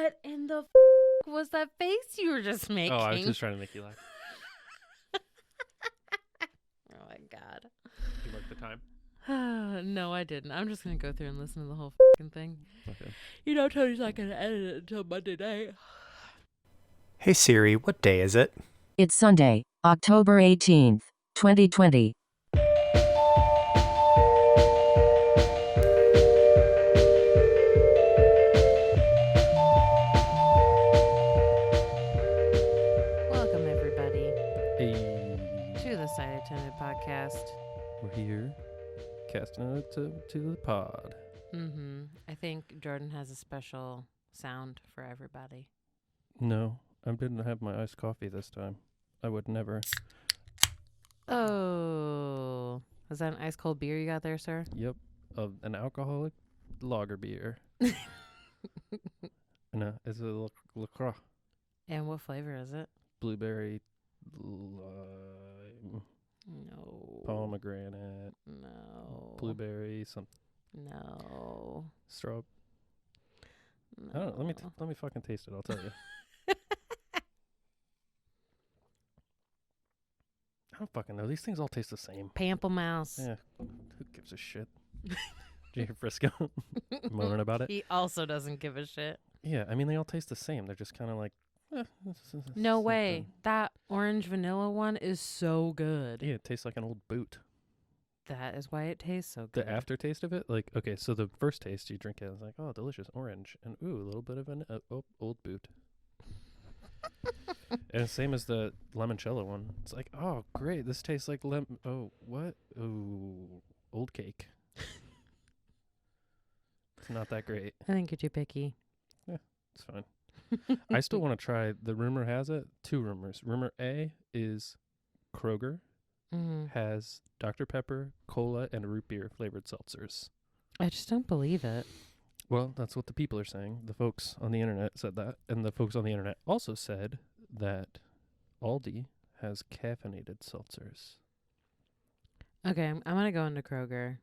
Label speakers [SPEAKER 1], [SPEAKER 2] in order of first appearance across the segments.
[SPEAKER 1] What in the was that face you were just making?
[SPEAKER 2] Oh, I was just trying to make you laugh.
[SPEAKER 1] Oh my God.
[SPEAKER 2] You marked the time?
[SPEAKER 1] No, I didn't. I'm just going to go through and listen to the whole thing.
[SPEAKER 2] Okay.
[SPEAKER 1] You know, Tony's not going to edit it until Monday night.
[SPEAKER 3] Hey Siri, what day is it?
[SPEAKER 4] It's Sunday, October 18th, 2020.
[SPEAKER 1] Welcome, everybody,
[SPEAKER 2] Hey,
[SPEAKER 1] to the Sight Attended Podcast.
[SPEAKER 2] we're here, casting it to the pod.
[SPEAKER 1] I think Jordan has a special sound for everybody.
[SPEAKER 2] No, I didn't have my iced coffee this time. I would never.
[SPEAKER 1] Oh, is that an ice cold beer you got there, sir?
[SPEAKER 2] Yep, an alcoholic lager beer. No, it's a Lacroix.
[SPEAKER 1] And what flavor is it?
[SPEAKER 2] Blueberry, lime,
[SPEAKER 1] No.
[SPEAKER 2] pomegranate,
[SPEAKER 1] No.
[SPEAKER 2] blueberry, some
[SPEAKER 1] No.
[SPEAKER 2] straw.
[SPEAKER 1] No.
[SPEAKER 2] I don't know. Let me fucking taste it. I'll tell you. I don't fucking know. These things all taste the same.
[SPEAKER 1] Pamplemousse.
[SPEAKER 2] Yeah. Who gives a shit? Did you hear Frisco moaning about it?
[SPEAKER 1] He also doesn't give a shit.
[SPEAKER 2] Yeah, I mean, they all taste the same. They're just kind of like,
[SPEAKER 1] No way.
[SPEAKER 2] something.
[SPEAKER 1] That orange vanilla one is so good.
[SPEAKER 2] Yeah, it tastes like an old boot.
[SPEAKER 1] That is why it tastes so good.
[SPEAKER 2] The aftertaste of it, like, okay, so the first taste you drink it, it's like, oh, delicious orange, and ooh, a little bit of an old boot. And same as the limoncello one. It's like, oh, great, this tastes like oh, what? Ooh, old cake. It's not that great.
[SPEAKER 1] I think you're too picky.
[SPEAKER 2] It's fine. I still want to try. The rumor has it, two rumors. Rumor A is Kroger has Dr. Pepper, cola, and root beer flavored seltzers.
[SPEAKER 1] I just don't believe it.
[SPEAKER 2] Well, that's what the people are saying. The folks on the internet said that. And the folks on the internet also said that Aldi has caffeinated seltzers.
[SPEAKER 1] Okay, I'm going to go into Kroger.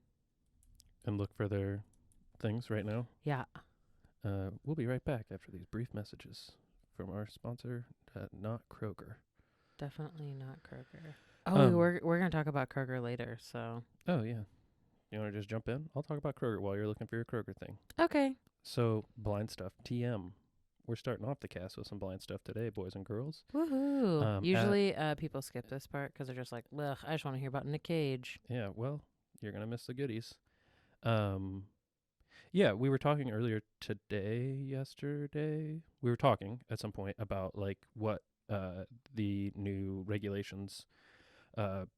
[SPEAKER 2] And look for their things right now.
[SPEAKER 1] Yeah.
[SPEAKER 2] We'll be right back after these brief messages from our sponsor, not Kroger.
[SPEAKER 1] Definitely not Kroger. Oh, we're going to talk about Kroger later, so.
[SPEAKER 2] Oh, yeah. You want to just jump in? I'll talk about Kroger while you're looking for your Kroger thing.
[SPEAKER 1] Okay.
[SPEAKER 2] So, blind stuff, TM. We're starting off the cast with some blind stuff today, boys and girls.
[SPEAKER 1] Woohoo. Usually people skip this part because they're just like, ugh, I just want to hear about Nic Cage.
[SPEAKER 2] Yeah, well, you're going to miss the goodies. Yeah, we were talking earlier yesterday. We were talking at some point about like what the new regulations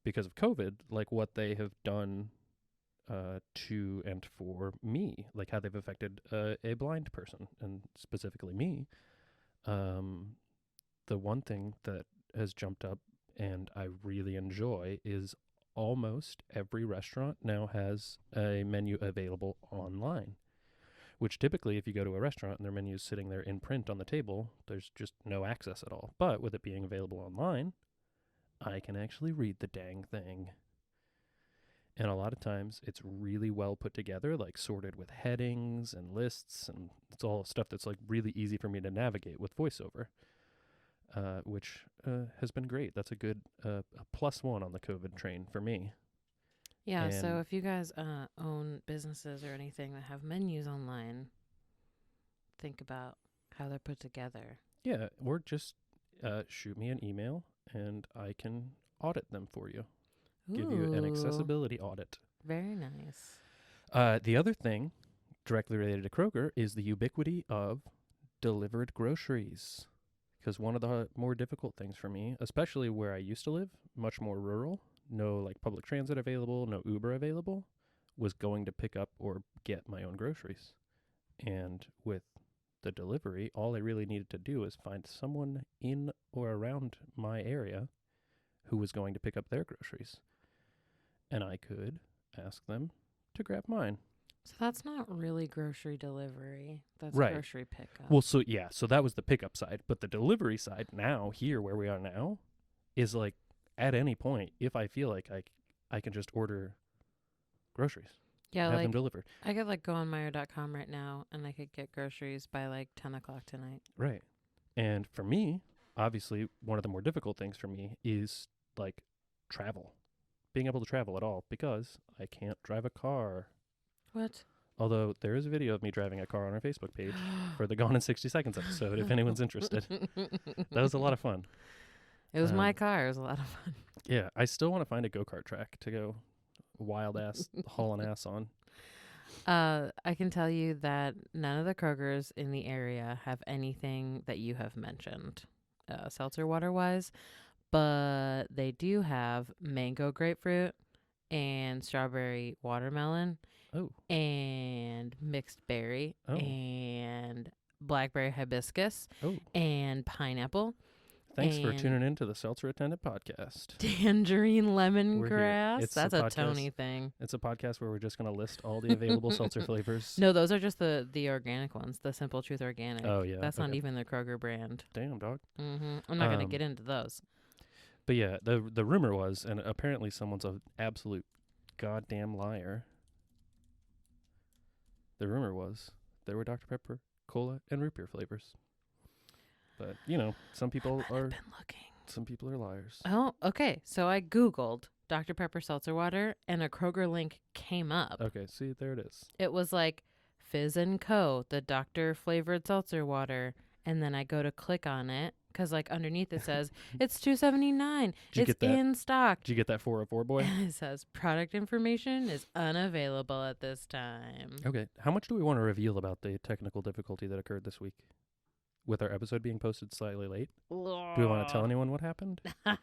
[SPEAKER 2] because of COVID, like what they have done to and for me, like how they've affected a blind person, and specifically me. The one thing that has jumped up and I really enjoy is almost every restaurant now has a menu available online, which typically if you go to a restaurant and their menu is sitting there in print on the table, there's just no access at all. But with it being available online, I can actually read the dang thing. And a lot of times it's really well put together, like sorted with headings and lists, and it's all stuff that's like really easy for me to navigate with VoiceOver, which has been great. That's a good a +1 on the COVID train for me.
[SPEAKER 1] Yeah, so
[SPEAKER 2] And-
[SPEAKER 1] if you guys own businesses or anything that have menus online, think about how they're put together.
[SPEAKER 2] Yeah, or just shoot me an email and I can audit them for you. Give you an
[SPEAKER 1] Ooh,
[SPEAKER 2] accessibility audit.
[SPEAKER 1] Very nice.
[SPEAKER 2] The other thing directly related to Kroger is the ubiquity of delivered groceries. Because one of the more difficult things for me, especially where I used to live, much more rural, no like public transit available, no Uber available, was going to pick up or get my own groceries. And with the delivery, all I really needed to do is find someone in or around my area who was going to pick up their groceries. And I could ask them to grab mine.
[SPEAKER 1] So that's not really grocery delivery. That's
[SPEAKER 2] Right.
[SPEAKER 1] grocery pickup.
[SPEAKER 2] Well, so yeah, so that was the pickup side. But the delivery side now, here where we are now, is like at any point, if I feel like I can just order groceries.
[SPEAKER 1] Yeah,
[SPEAKER 2] have them
[SPEAKER 1] like
[SPEAKER 2] delivered.
[SPEAKER 1] I could like go on Meijer.com right now and I could get groceries by like 10 o'clock tonight.
[SPEAKER 2] Right. And for me, obviously, one of the more difficult things for me is like travel, being able to travel at all, because I can't drive a car.
[SPEAKER 1] What?
[SPEAKER 2] Although there is a video of me driving a car on our Facebook page for the Gone in 60 Seconds episode, if anyone's interested. That was a lot of fun.
[SPEAKER 1] It was my car. It was a lot of fun.
[SPEAKER 2] Yeah, I still want to find a go-kart track to go wild ass hauling ass on.
[SPEAKER 1] I can tell you that none of the Krogers in the area have anything that you have mentioned, seltzer water wise, but they do have mango grapefruit and strawberry watermelon
[SPEAKER 2] Oh.
[SPEAKER 1] and mixed berry
[SPEAKER 2] Oh.
[SPEAKER 1] and blackberry hibiscus
[SPEAKER 2] Oh.
[SPEAKER 1] and pineapple.
[SPEAKER 2] Thanks for
[SPEAKER 1] and
[SPEAKER 2] tuning in to the Seltzer Attendant podcast.
[SPEAKER 1] tangerine
[SPEAKER 2] We're here.
[SPEAKER 1] lemongrass.
[SPEAKER 2] It's
[SPEAKER 1] That's
[SPEAKER 2] a
[SPEAKER 1] a
[SPEAKER 2] podcast.
[SPEAKER 1] Tony thing.
[SPEAKER 2] It's a podcast where we're just going to list all the available seltzer flavors.
[SPEAKER 1] No, those are just the organic ones, the Simple Truth Organic.
[SPEAKER 2] Oh, yeah.
[SPEAKER 1] That's not
[SPEAKER 2] okay.
[SPEAKER 1] even the Kroger brand.
[SPEAKER 2] Damn, dog.
[SPEAKER 1] I'm not going to get into those.
[SPEAKER 2] But yeah, the rumor was, and apparently someone's an absolute goddamn liar. The rumor was there were Dr. Pepper, cola, and root beer flavors. But, you know, some people are
[SPEAKER 1] Been looking.
[SPEAKER 2] some people are liars.
[SPEAKER 1] Oh, okay. So I Googled Dr. Pepper seltzer water and a Kroger link came up.
[SPEAKER 2] Okay, see, there it is.
[SPEAKER 1] It was like Fizz & Co., the Dr. flavored seltzer water. And then I go to click on it because like underneath it says it's $2.79.
[SPEAKER 2] Did you
[SPEAKER 1] It's
[SPEAKER 2] get that?
[SPEAKER 1] in stock.
[SPEAKER 2] Did you get that 404 boy?
[SPEAKER 1] And it says product information is unavailable at this time.
[SPEAKER 2] Okay, how much do we want to reveal about the technical difficulty that occurred this week? With our episode being posted slightly late? Do we want to tell anyone what happened? Or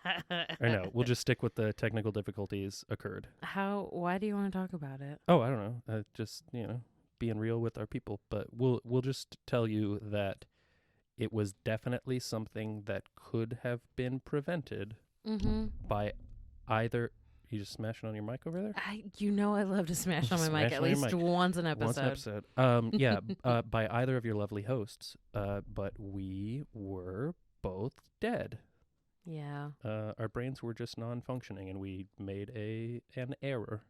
[SPEAKER 2] no, we'll just stick with the technical difficulties occurred.
[SPEAKER 1] Why do you want to talk about it?
[SPEAKER 2] Oh, I don't know. Just, you know, being real with our people. But we'll just tell you that it was definitely something that could have been prevented by either... You just smashing on your mic over there?
[SPEAKER 1] I love to smash on my mic at
[SPEAKER 2] Smash on your
[SPEAKER 1] least
[SPEAKER 2] mic.
[SPEAKER 1] once an episode.
[SPEAKER 2] Once an episode. Yeah, by either of your lovely hosts. But we were both dead.
[SPEAKER 1] Yeah.
[SPEAKER 2] Our brains were just non-functioning, and we made an error.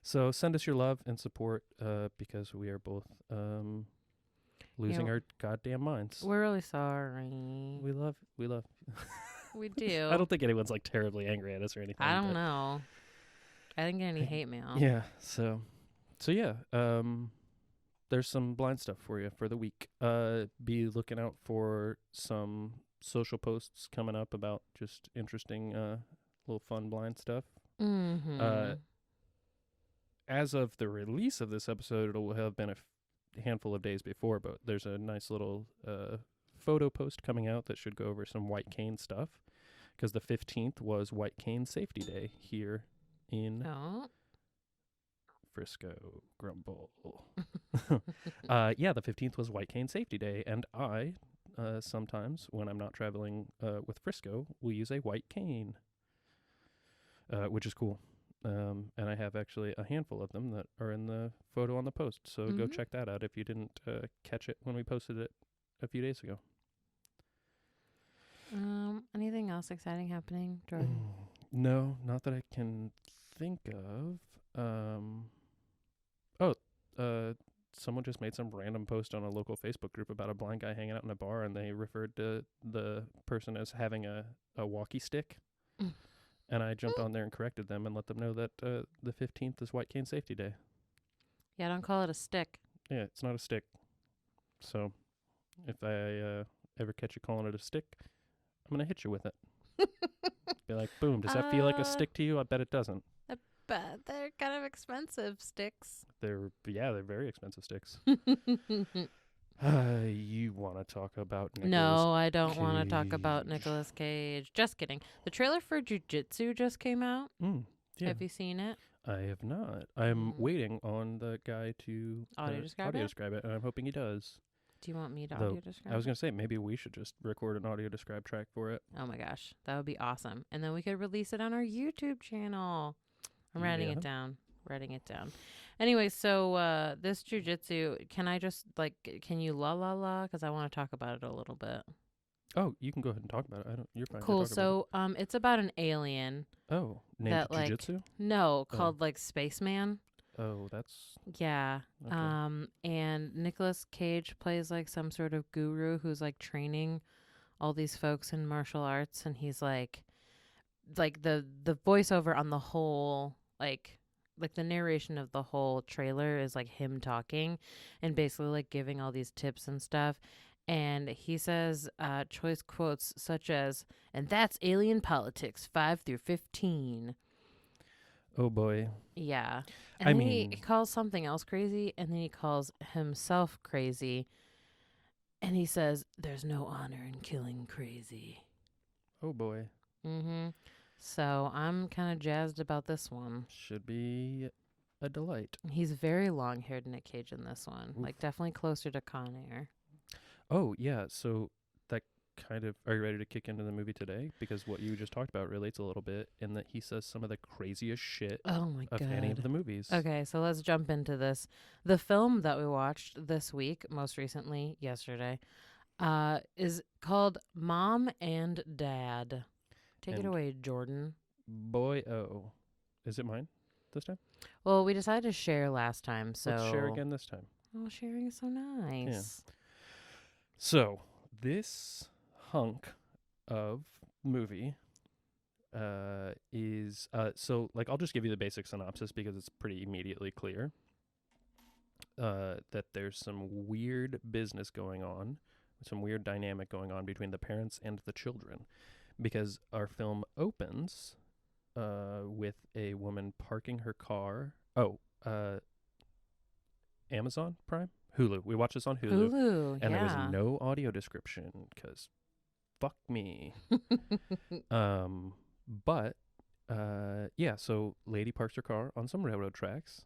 [SPEAKER 2] So send us your love and support, because we are both losing our goddamn minds.
[SPEAKER 1] We're really sorry.
[SPEAKER 2] We love.
[SPEAKER 1] We do.
[SPEAKER 2] I don't think anyone's like terribly angry at us or anything.
[SPEAKER 1] I don't know. I didn't get any hate mail.
[SPEAKER 2] Yeah. So yeah. There's some blind stuff for you for the week. Be looking out for some social posts coming up about just interesting, little fun blind stuff. As of the release of this episode, it'll have been a handful of days before, but there's a nice little photo post coming out that should go over some white cane stuff, because the 15th was White Cane Safety Day here in Frisco. Grumble. Yeah, the 15th was White Cane Safety Day, and I sometimes, when I'm not traveling with Frisco, will use a white cane, which is cool. And I have actually a handful of them that are in the photo on the post, so go check that out if you didn't catch it when we posted it a few days ago.
[SPEAKER 1] Anything else exciting happening, Jordan?
[SPEAKER 2] No, not that I can think of. Someone just made some random post on a local Facebook group about a blind guy hanging out in a bar, and they referred to the person as having a walkie stick. And I jumped on there and corrected them and let them know that the 15th is White Cane Safety Day.
[SPEAKER 1] Yeah, don't call it a stick.
[SPEAKER 2] Yeah, it's not a stick. So if I ever catch you calling it a stick, I'm going to hit you with it. Be like, boom, does that feel like a stick to you? I bet it doesn't.
[SPEAKER 1] But they're kind of expensive sticks.
[SPEAKER 2] They're very expensive sticks. You want to talk about Nicolas
[SPEAKER 1] No, I don't want to talk about
[SPEAKER 2] Cage.
[SPEAKER 1] Nicolas Cage. Just kidding. The trailer for Jiu Jitsu just came out.
[SPEAKER 2] Yeah.
[SPEAKER 1] Have you seen it?
[SPEAKER 2] I have not. I'm waiting on the guy to
[SPEAKER 1] Audio describe it?
[SPEAKER 2] describe it, and I'm hoping he does.
[SPEAKER 1] Do you want me to
[SPEAKER 2] Though,
[SPEAKER 1] audio describe
[SPEAKER 2] I was
[SPEAKER 1] it?
[SPEAKER 2] going to say, maybe we should just record an audio describe track for it.
[SPEAKER 1] Oh my gosh, that would be awesome. And then we could release it on our YouTube channel. I'm writing it down. Anyway, so this jujitsu, can you la? Because I want to talk about it a little bit.
[SPEAKER 2] Oh, you can go ahead and talk about it. You're fine.
[SPEAKER 1] Cool. So it's about an alien.
[SPEAKER 2] named
[SPEAKER 1] that, like,
[SPEAKER 2] Jiu-Jitsu?
[SPEAKER 1] No, called like Spaceman.
[SPEAKER 2] Oh, that's
[SPEAKER 1] Yeah.
[SPEAKER 2] okay.
[SPEAKER 1] And Nicolas Cage plays like some sort of guru who's like training all these folks in martial arts, and he's like the voiceover on the whole like the narration of the whole trailer is like him talking and basically like giving all these tips and stuff. And he says choice quotes such as, "And that's alien politics 5 through 15."
[SPEAKER 2] Oh boy.
[SPEAKER 1] Yeah. And
[SPEAKER 2] I
[SPEAKER 1] then he
[SPEAKER 2] mean,
[SPEAKER 1] calls something else crazy, and then he calls himself crazy. And he says, "There's no honor in killing crazy."
[SPEAKER 2] oh boy.
[SPEAKER 1] Mm-hmm. So I'm kind of jazzed about this one.
[SPEAKER 2] Should be a delight.
[SPEAKER 1] He's very long-haired, Nick Cage, in this one.
[SPEAKER 2] Oof.
[SPEAKER 1] Like, definitely closer to Con Air.
[SPEAKER 2] Oh, yeah. So that kind of, are you ready to kick into the movie today? Because what you just talked about relates a little bit in that he says some of the craziest shit
[SPEAKER 1] Oh, my
[SPEAKER 2] of any of
[SPEAKER 1] God.
[SPEAKER 2] the movies.
[SPEAKER 1] Okay, so let's jump into this. The film that we watched this week, most recently, yesterday, is called Mom and Dad. Take it
[SPEAKER 2] And
[SPEAKER 1] away, Jordan.
[SPEAKER 2] boy, oh. Is it mine this time?
[SPEAKER 1] Well, we decided to share last time, so...
[SPEAKER 2] Let's share again this time.
[SPEAKER 1] Oh, sharing is so nice.
[SPEAKER 2] So, this hunk of movie is so like I'll just give you the basic synopsis because it's pretty immediately clear that there's some weird business going on, some weird dynamic going on between the parents and the children, because our film opens with a woman parking her car. Amazon Prime? Hulu. We watched this on Hulu.
[SPEAKER 1] Hulu,
[SPEAKER 2] And there was
[SPEAKER 1] yeah.
[SPEAKER 2] no audio description because fuck me. But yeah, so lady parks her car on some railroad tracks,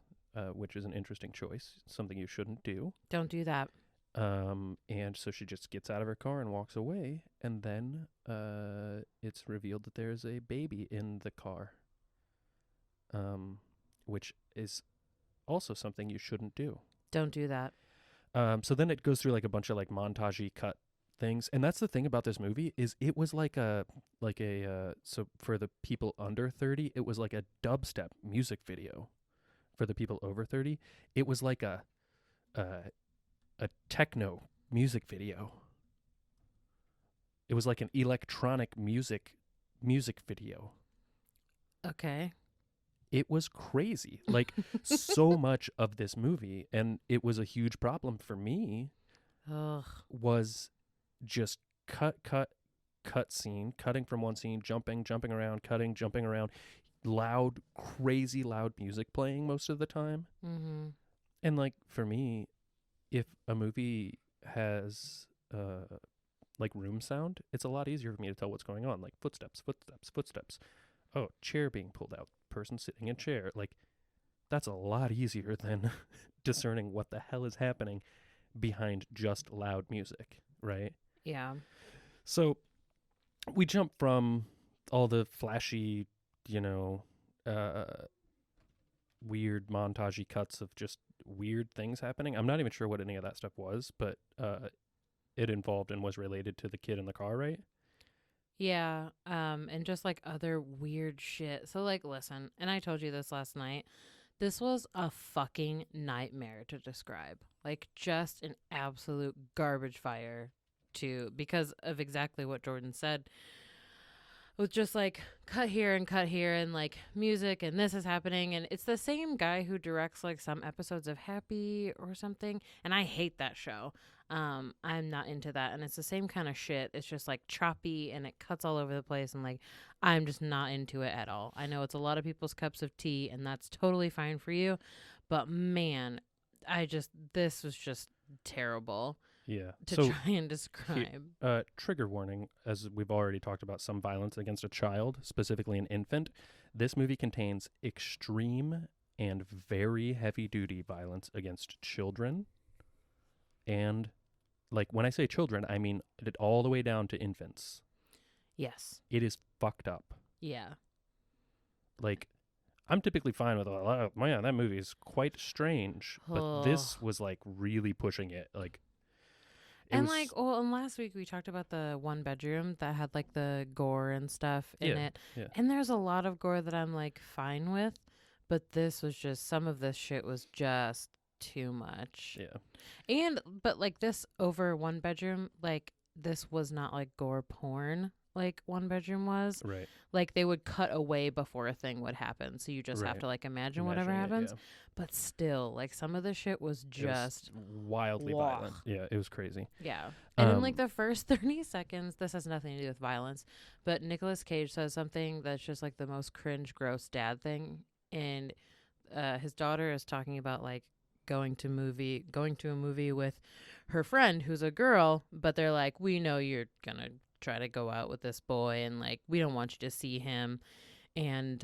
[SPEAKER 2] which is an interesting choice, something you shouldn't do.
[SPEAKER 1] Don't do that.
[SPEAKER 2] And so she just gets out of her car and walks away, and then it's revealed that there's a baby in the car, which is also something you shouldn't do.
[SPEAKER 1] Don't do that.
[SPEAKER 2] So then it goes through like a bunch of like montagey cut things, and that's the thing about this movie is it was like a so for the people under 30 it was like a dubstep music video. For the people over 30 it was like a techno music video. It was like an electronic music video.
[SPEAKER 1] Okay.
[SPEAKER 2] It was crazy, like so much of this movie, and it was a huge problem for me.
[SPEAKER 1] Ugh.
[SPEAKER 2] Was just cut scene, cutting from one scene, jumping around, cutting, jumping around, loud, crazy loud music playing most of the time.
[SPEAKER 1] Mm-hmm.
[SPEAKER 2] And like for me, if a movie has like room sound, it's a lot easier for me to tell what's going on, like footsteps. Oh, chair being pulled out, person sitting in chair. Like that's a lot easier than discerning what the hell is happening behind just loud music, right?
[SPEAKER 1] Yeah.
[SPEAKER 2] So we jump from all the flashy, weird montagey cuts of just weird things happening. I'm not even sure what any of that stuff was, but it involved and was related to the kid in the car, right?
[SPEAKER 1] Yeah. And just like other weird shit. So like, listen, and I told you this last night. This was a fucking nightmare to describe. Like just an absolute garbage fire because of exactly what Jordan said. With just like cut here and like music and this is happening, and it's the same guy who directs like some episodes of Happy or something, and I hate that show. I'm not into that, and it's the same kind of shit. It's just like choppy and it cuts all over the place, and like I'm just not into it at all. I know it's a lot of people's cups of tea, and that's totally fine for you, but man, this was just terrible.
[SPEAKER 2] Yeah.
[SPEAKER 1] To
[SPEAKER 2] so
[SPEAKER 1] try and describe.
[SPEAKER 2] Trigger warning, as we've already talked about, some violence against a child, specifically an infant. This movie contains extreme and very heavy-duty violence against children. And, like, when I say children, I mean it all the way down to infants.
[SPEAKER 1] Yes.
[SPEAKER 2] It is fucked up.
[SPEAKER 1] Yeah.
[SPEAKER 2] Like, I'm typically fine with, oh, man, that movie is quite strange. But this was, like, really pushing it. Like,
[SPEAKER 1] and last week we talked about the one bedroom that had like the gore and stuff in it.
[SPEAKER 2] Yeah.
[SPEAKER 1] And there's a lot of gore that I'm like fine with, But this was just, some of this shit was just too much.
[SPEAKER 2] Yeah.
[SPEAKER 1] But like this over one bedroom, like this was not like gore porn like one bedroom was.
[SPEAKER 2] Right.
[SPEAKER 1] Like they would cut away before a thing would happen. So you just have
[SPEAKER 2] Right.
[SPEAKER 1] to like imagine whatever
[SPEAKER 2] Imagining it,
[SPEAKER 1] happens.
[SPEAKER 2] yeah.
[SPEAKER 1] But still, like some of the shit was
[SPEAKER 2] It was
[SPEAKER 1] just
[SPEAKER 2] wildly violent. Yeah, it was crazy.
[SPEAKER 1] yeah. And in like the first 30 seconds, this has nothing to do with violence, but Nicolas Cage says something that's just like the most cringe, gross dad thing. And his daughter is talking about like going to a movie with her friend who's a girl, but they're like, we know you're gonna try to go out with this boy, and like we don't want you to see him. And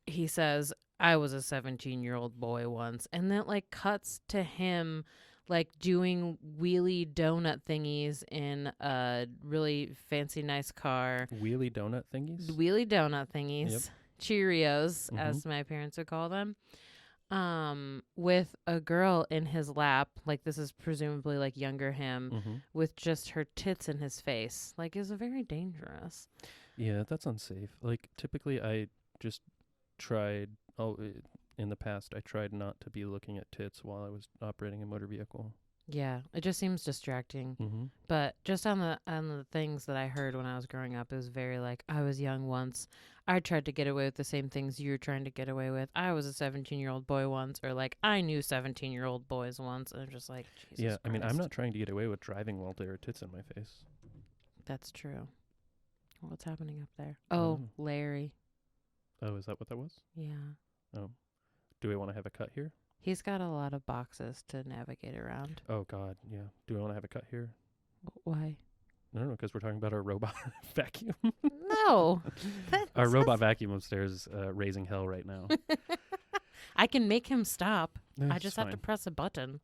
[SPEAKER 1] he says, I was a 17-year-old boy once, and then like cuts to him like doing wheelie donut thingies in a really fancy nice car.
[SPEAKER 2] Wheelie donut thingies?
[SPEAKER 1] Wheelie donut thingies.
[SPEAKER 2] Yep.
[SPEAKER 1] Cheerios,
[SPEAKER 2] Mhm.
[SPEAKER 1] as my parents would call them. With a girl in his lap, like this is presumably like younger him,
[SPEAKER 2] Mm-hmm.
[SPEAKER 1] with just her tits in his face. Like is very dangerous.
[SPEAKER 2] Yeah, that's unsafe. Like typically I just tried in the past I tried not to be looking at tits while I was operating a motor vehicle.
[SPEAKER 1] Yeah, it just seems distracting.
[SPEAKER 2] Mm-hmm.
[SPEAKER 1] But just on the things that I heard when I was growing up, it was very like, I was young once. I tried to get away with the same things you're trying to get away with. I was a 17-year-old boy once, or like I knew 17-year-old boys once. And I'm just like, Jesus
[SPEAKER 2] Yeah, I mean, I'm
[SPEAKER 1] Christ.
[SPEAKER 2] not trying to get away with driving while there are tits in my face.
[SPEAKER 1] That's true. What's happening up there? Oh,
[SPEAKER 2] Mm.
[SPEAKER 1] Larry.
[SPEAKER 2] Oh, is that what that was?
[SPEAKER 1] Yeah.
[SPEAKER 2] Oh. Do we want to have a cut here?
[SPEAKER 1] He's got a lot of boxes to navigate around.
[SPEAKER 2] Oh, God, yeah. Do we want to have a cut here?
[SPEAKER 1] Why?
[SPEAKER 2] No, because we're talking about our robot vacuum.
[SPEAKER 1] No.
[SPEAKER 2] Our robot vacuum upstairs is raising hell right now.
[SPEAKER 1] I can make him stop. I
[SPEAKER 2] It's
[SPEAKER 1] just have to
[SPEAKER 2] fine.
[SPEAKER 1] press a button.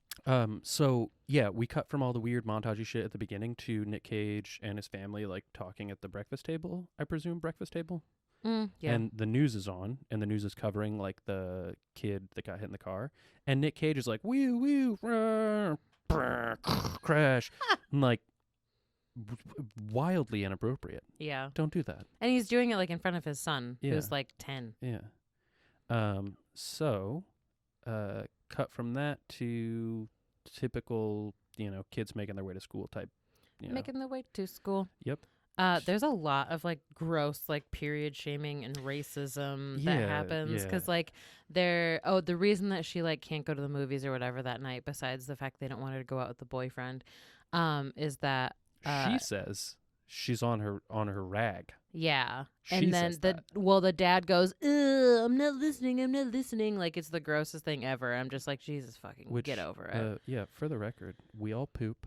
[SPEAKER 2] So yeah, we cut from all the weird montagey shit at the beginning to Nic Cage and his family like talking at the breakfast table. I presume breakfast table.
[SPEAKER 1] Yeah.
[SPEAKER 2] And the news is on, and the news is covering like the kid that got hit in the car, and Nic Cage is like woo woo rah, brr, crash, and like wildly inappropriate.
[SPEAKER 1] Yeah.
[SPEAKER 2] Don't do that.
[SPEAKER 1] And he's doing it like in front of his son,
[SPEAKER 2] Yeah.
[SPEAKER 1] who's like 10.
[SPEAKER 2] Yeah. So, cut from that to typical, kids making their way to school type.
[SPEAKER 1] Making the way to school.
[SPEAKER 2] Yep.
[SPEAKER 1] There's a lot of like gross like period shaming and racism that
[SPEAKER 2] Yeah,
[SPEAKER 1] happens
[SPEAKER 2] yeah.
[SPEAKER 1] because like the reason that she like can't go to the movies or whatever that night, besides the fact they don't want her to go out with the boyfriend, is that
[SPEAKER 2] She says she's on her rag.
[SPEAKER 1] yeah.
[SPEAKER 2] She
[SPEAKER 1] And then
[SPEAKER 2] says that.
[SPEAKER 1] the dad goes, "Ugh, I'm not listening. Like it's the grossest thing ever. I'm just like, Jesus fucking get over it.
[SPEAKER 2] Yeah, for the record, we all poop.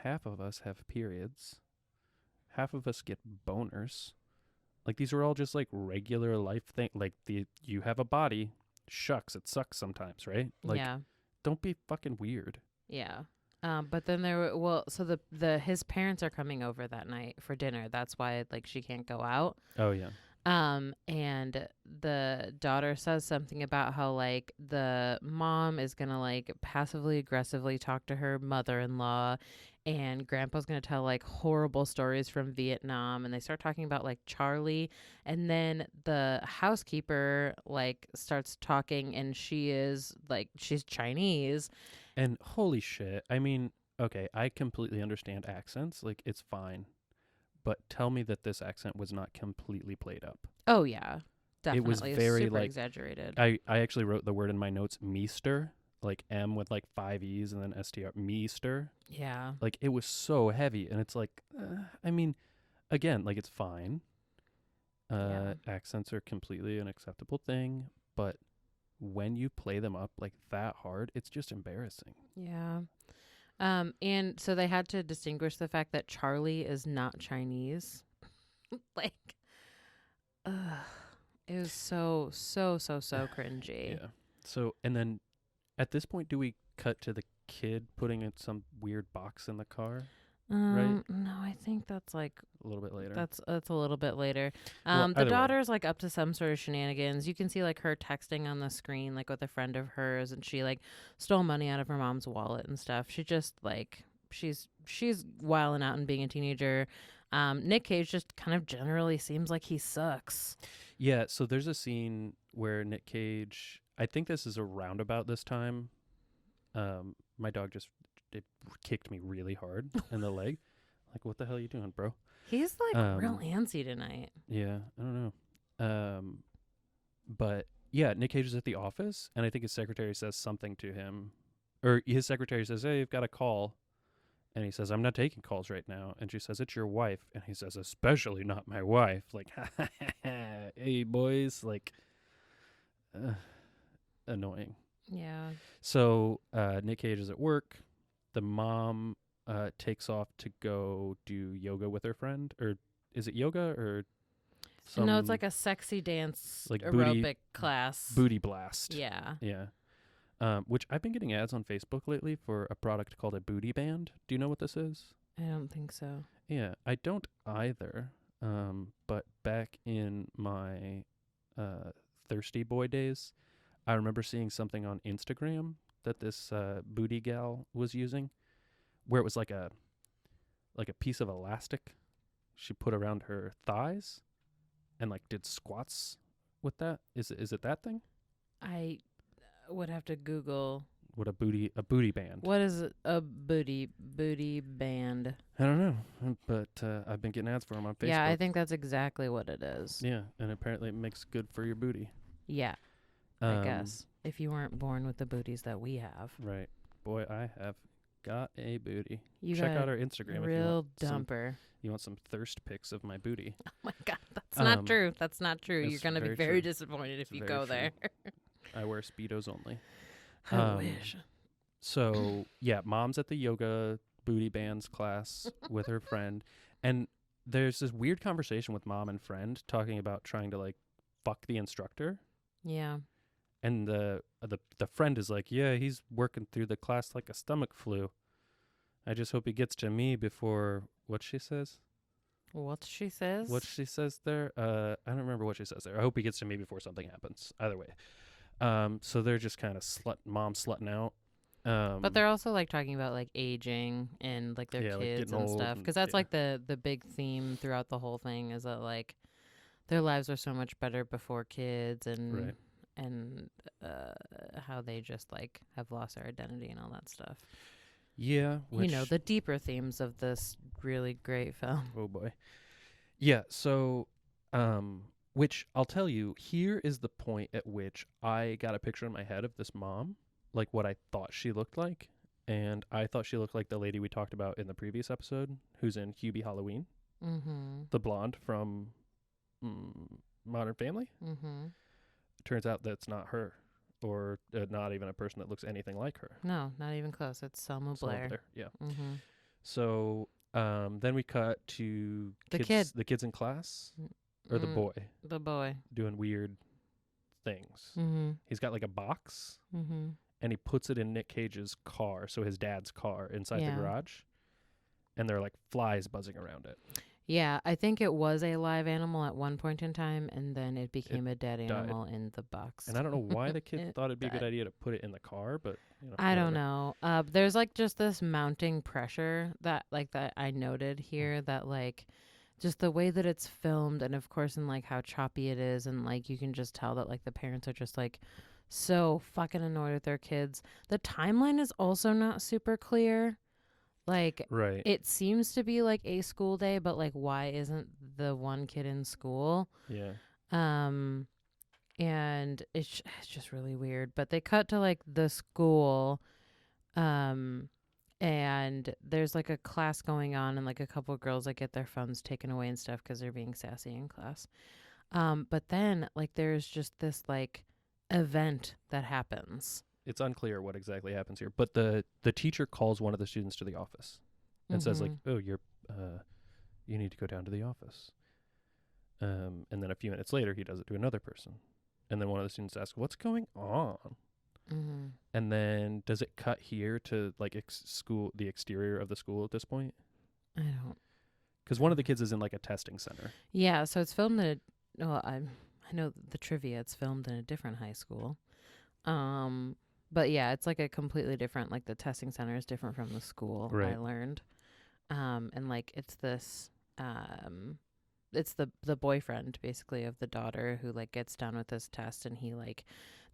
[SPEAKER 2] Half of us have periods. Half of us get boners. Like these are all just like regular life thing. Like you have a body. Shucks, it sucks sometimes, right? Like
[SPEAKER 1] yeah.
[SPEAKER 2] don't be fucking weird.
[SPEAKER 1] Yeah. But then so his parents are coming over that night for dinner. That's why like she can't go out.
[SPEAKER 2] Oh yeah.
[SPEAKER 1] And the daughter says something about how like the mom is gonna like passively aggressively talk to her mother-in-law, and grandpa's gonna tell like horrible stories from Vietnam, and they start talking about like Charlie, and then the housekeeper like starts talking, and she's Chinese.
[SPEAKER 2] And holy shit. I mean, okay, I completely understand accents. Like it's fine. But tell me that this accent was not completely played up.
[SPEAKER 1] Oh yeah, definitely.
[SPEAKER 2] It was very
[SPEAKER 1] super
[SPEAKER 2] like
[SPEAKER 1] exaggerated.
[SPEAKER 2] I actually wrote the word in my notes, meester, like M with like 5 E's and then STR, meester.
[SPEAKER 1] Yeah.
[SPEAKER 2] Like it was so heavy, and it's like, I mean, again, like it's fine.
[SPEAKER 1] Yeah.
[SPEAKER 2] Accents are completely an acceptable thing, but when you play them up like that hard, it's just embarrassing.
[SPEAKER 1] Yeah. And so they had to distinguish the fact that Charlie is not Chinese. Like, it was so cringy.
[SPEAKER 2] Yeah. So, and then at this point, do we cut to the kid putting in some weird box in the car? Right?
[SPEAKER 1] No, I think that's like
[SPEAKER 2] A little bit later.
[SPEAKER 1] that's a little bit later.
[SPEAKER 2] Well,
[SPEAKER 1] The
[SPEAKER 2] either way.
[SPEAKER 1] daughter's like up to some sort of shenanigans. You can see like her texting on the screen like with a friend of hers, and she like stole money out of her mom's wallet and stuff. She just like she's wilding out and being a teenager. Nick Cage just kind of generally seems like he sucks.
[SPEAKER 2] Yeah, so there's a scene where Nic Cage, I think this is around about this time. My dog just it kicked me really hard in the leg. Like, what the hell are you doing, bro?
[SPEAKER 1] He's like real antsy tonight.
[SPEAKER 2] Yeah, I don't know. But yeah, Nic Cage is at the office, and I think his secretary says something to him, or his secretary says, "Hey, you've got a call," and he says, "I'm not taking calls right now," and she says, "It's your wife," and he says, "Especially not my wife." Like, hey boys, like, annoying.
[SPEAKER 1] Yeah.
[SPEAKER 2] So Nic Cage is at work. The mom takes off to go do yoga with her friend, or is it yoga or?
[SPEAKER 1] No, it's like a sexy dance
[SPEAKER 2] like
[SPEAKER 1] aerobic class.
[SPEAKER 2] Booty blast.
[SPEAKER 1] Yeah.
[SPEAKER 2] Yeah. Which I've been getting ads on Facebook lately for a product called a booty band. Do you know what this is?
[SPEAKER 1] I don't think so.
[SPEAKER 2] Yeah, I don't either. But back in my thirsty boy days, I remember seeing something on Instagram that this booty gal was using, where it was like a piece of elastic she put around her thighs, and like did squats with that. Is it that thing?
[SPEAKER 1] I would have to Google.
[SPEAKER 2] What a booty band.
[SPEAKER 1] What is a booty band?
[SPEAKER 2] I don't know, but I've been getting ads for them on Facebook.
[SPEAKER 1] Yeah, I think that's exactly what it is.
[SPEAKER 2] Yeah, and apparently it makes good for your booty.
[SPEAKER 1] Yeah, I guess. If you weren't born with the booties that we have.
[SPEAKER 2] Right. Boy, I have got a booty.
[SPEAKER 1] You
[SPEAKER 2] Check
[SPEAKER 1] got
[SPEAKER 2] out our Instagram
[SPEAKER 1] real
[SPEAKER 2] if
[SPEAKER 1] dumper.
[SPEAKER 2] you want some thirst pics of my booty.
[SPEAKER 1] Oh my God, that's not true. That's not true.
[SPEAKER 2] it's
[SPEAKER 1] You're going to be
[SPEAKER 2] very
[SPEAKER 1] very
[SPEAKER 2] true.
[SPEAKER 1] disappointed if
[SPEAKER 2] It's
[SPEAKER 1] you
[SPEAKER 2] very
[SPEAKER 1] go
[SPEAKER 2] true.
[SPEAKER 1] there.
[SPEAKER 2] I wear Speedos only.
[SPEAKER 1] I wish.
[SPEAKER 2] So, yeah, mom's at the yoga booty bands class with her friend. And there's this weird conversation with mom and friend talking about trying to, like, fuck the instructor.
[SPEAKER 1] Yeah.
[SPEAKER 2] And the friend is like, yeah, he's working through the class like a stomach flu. I just hope he gets to me before, what she says?
[SPEAKER 1] What she says?
[SPEAKER 2] What she says there? I don't remember what she says there. I hope he gets to me before something happens. Either way. So they're just kind of mom slutting out.
[SPEAKER 1] But they're also like talking about like aging and like their
[SPEAKER 2] Yeah, like
[SPEAKER 1] kids
[SPEAKER 2] getting
[SPEAKER 1] and
[SPEAKER 2] old
[SPEAKER 1] stuff,
[SPEAKER 2] and-
[SPEAKER 1] because that's
[SPEAKER 2] yeah.
[SPEAKER 1] like the big theme throughout the whole thing is that like their lives are so much better before kids and
[SPEAKER 2] Right.
[SPEAKER 1] and how they just like have lost their identity and all that stuff.
[SPEAKER 2] Yeah.
[SPEAKER 1] You know, the deeper themes of this really great film.
[SPEAKER 2] Oh boy. Yeah, so which I'll tell you, here is the point at which I got a picture in my head of this mom, like what I thought she looked like, and I thought she looked like the lady we talked about in the previous episode, who's in Hubie Halloween,
[SPEAKER 1] Mm-hmm.
[SPEAKER 2] the blonde from Modern Family.
[SPEAKER 1] Mm-hmm.
[SPEAKER 2] Turns out that's not her, or not even a person that looks anything like her.
[SPEAKER 1] No, not even close. It's Selma
[SPEAKER 2] Selma
[SPEAKER 1] Blair.
[SPEAKER 2] Yeah.
[SPEAKER 1] Mm-hmm.
[SPEAKER 2] So then we cut to
[SPEAKER 1] The
[SPEAKER 2] the kids in class, or the boy
[SPEAKER 1] The boy.
[SPEAKER 2] doing weird things.
[SPEAKER 1] Mm-hmm.
[SPEAKER 2] He's got like a box,
[SPEAKER 1] Mm-hmm.
[SPEAKER 2] and he puts it in Nic Cage's car, so his dad's car, inside
[SPEAKER 1] Yeah.
[SPEAKER 2] the garage, and there are like flies buzzing around it.
[SPEAKER 1] Yeah, I think it was a live animal at one point in time, and then it became a dead animal in the box.
[SPEAKER 2] And I don't know why the kid
[SPEAKER 1] It
[SPEAKER 2] thought it'd be a good
[SPEAKER 1] died.
[SPEAKER 2] idea to put it in the car, but
[SPEAKER 1] I don't
[SPEAKER 2] whatever.
[SPEAKER 1] know. There's like just this mounting pressure that I noted here, that like just the way that it's filmed, and of course in like how choppy it is, and like you can just tell that like the parents are just like so fucking annoyed with their kids. The timeline is also not super clear. Like
[SPEAKER 2] Right.
[SPEAKER 1] it seems to be like a school day, but like why isn't the one kid in school?
[SPEAKER 2] Yeah.
[SPEAKER 1] And it's just really weird. But they cut to like the school, and there's like a class going on, and like a couple of girls like get their phones taken away and stuff because they're being sassy in class. But then like there's just this like event that happens.
[SPEAKER 2] It's unclear what exactly happens here, but the teacher calls one of the students to the office and says like, "Oh, you need to go down to the office." And then a few minutes later, he does it to another person, and then one of the students asks, "What's going on?"
[SPEAKER 1] Mm-hmm.
[SPEAKER 2] And then does it cut here to like the exterior of the school at this point?
[SPEAKER 1] I don't.
[SPEAKER 2] Because one of the kids is in like a testing center.
[SPEAKER 1] Yeah, so it's filmed in I know the trivia. It's filmed in a different high school. But yeah, it's like a completely different, like the testing center is different from the school.
[SPEAKER 2] Right.
[SPEAKER 1] I learned. And like it's this it's the boyfriend basically of the daughter who like gets done with this test, and he like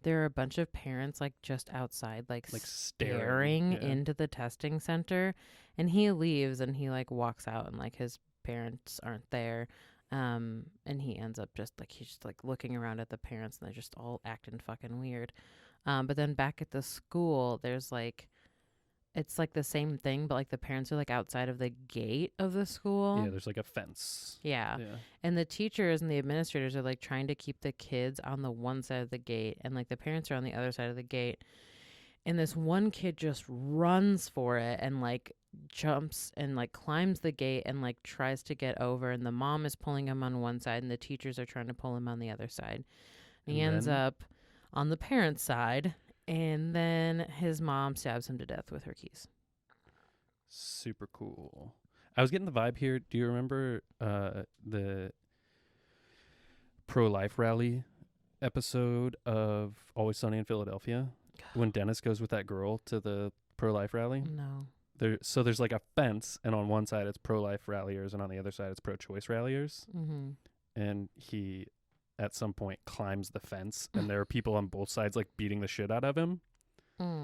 [SPEAKER 1] there are a bunch of parents like just outside like staring
[SPEAKER 2] yeah.
[SPEAKER 1] into the testing center, and he leaves and he like walks out and like his parents aren't there. And he ends up just like he's just like looking around at the parents and they're just all acting fucking weird. But then back at the school there's like it's like the same thing, but like the parents are like outside of the gate of the school.
[SPEAKER 2] Yeah, there's like a fence.
[SPEAKER 1] Yeah.
[SPEAKER 2] Yeah.
[SPEAKER 1] And the teachers and the administrators are like trying to keep the kids on the one side of the gate, and like the parents are on the other side of the gate. And this one kid just runs for it and like jumps and like climbs the gate and like tries to get over, and the mom is pulling him on one side and the teachers are trying to pull him on the other side. And he ends up on the parents' side, and then his mom stabs him to death with her keys.
[SPEAKER 2] Super cool. I was getting the vibe here. Do you remember the pro-life rally episode of Always Sunny in Philadelphia when Dennis goes with that girl to the pro-life rally?
[SPEAKER 1] No.
[SPEAKER 2] So there's like a fence, and on one side it's pro-life ralliers, and on the other side it's pro-choice ralliers.
[SPEAKER 1] Mm-hmm.
[SPEAKER 2] And he, at some point, climbs the fence, and there are people on both sides like beating the shit out of him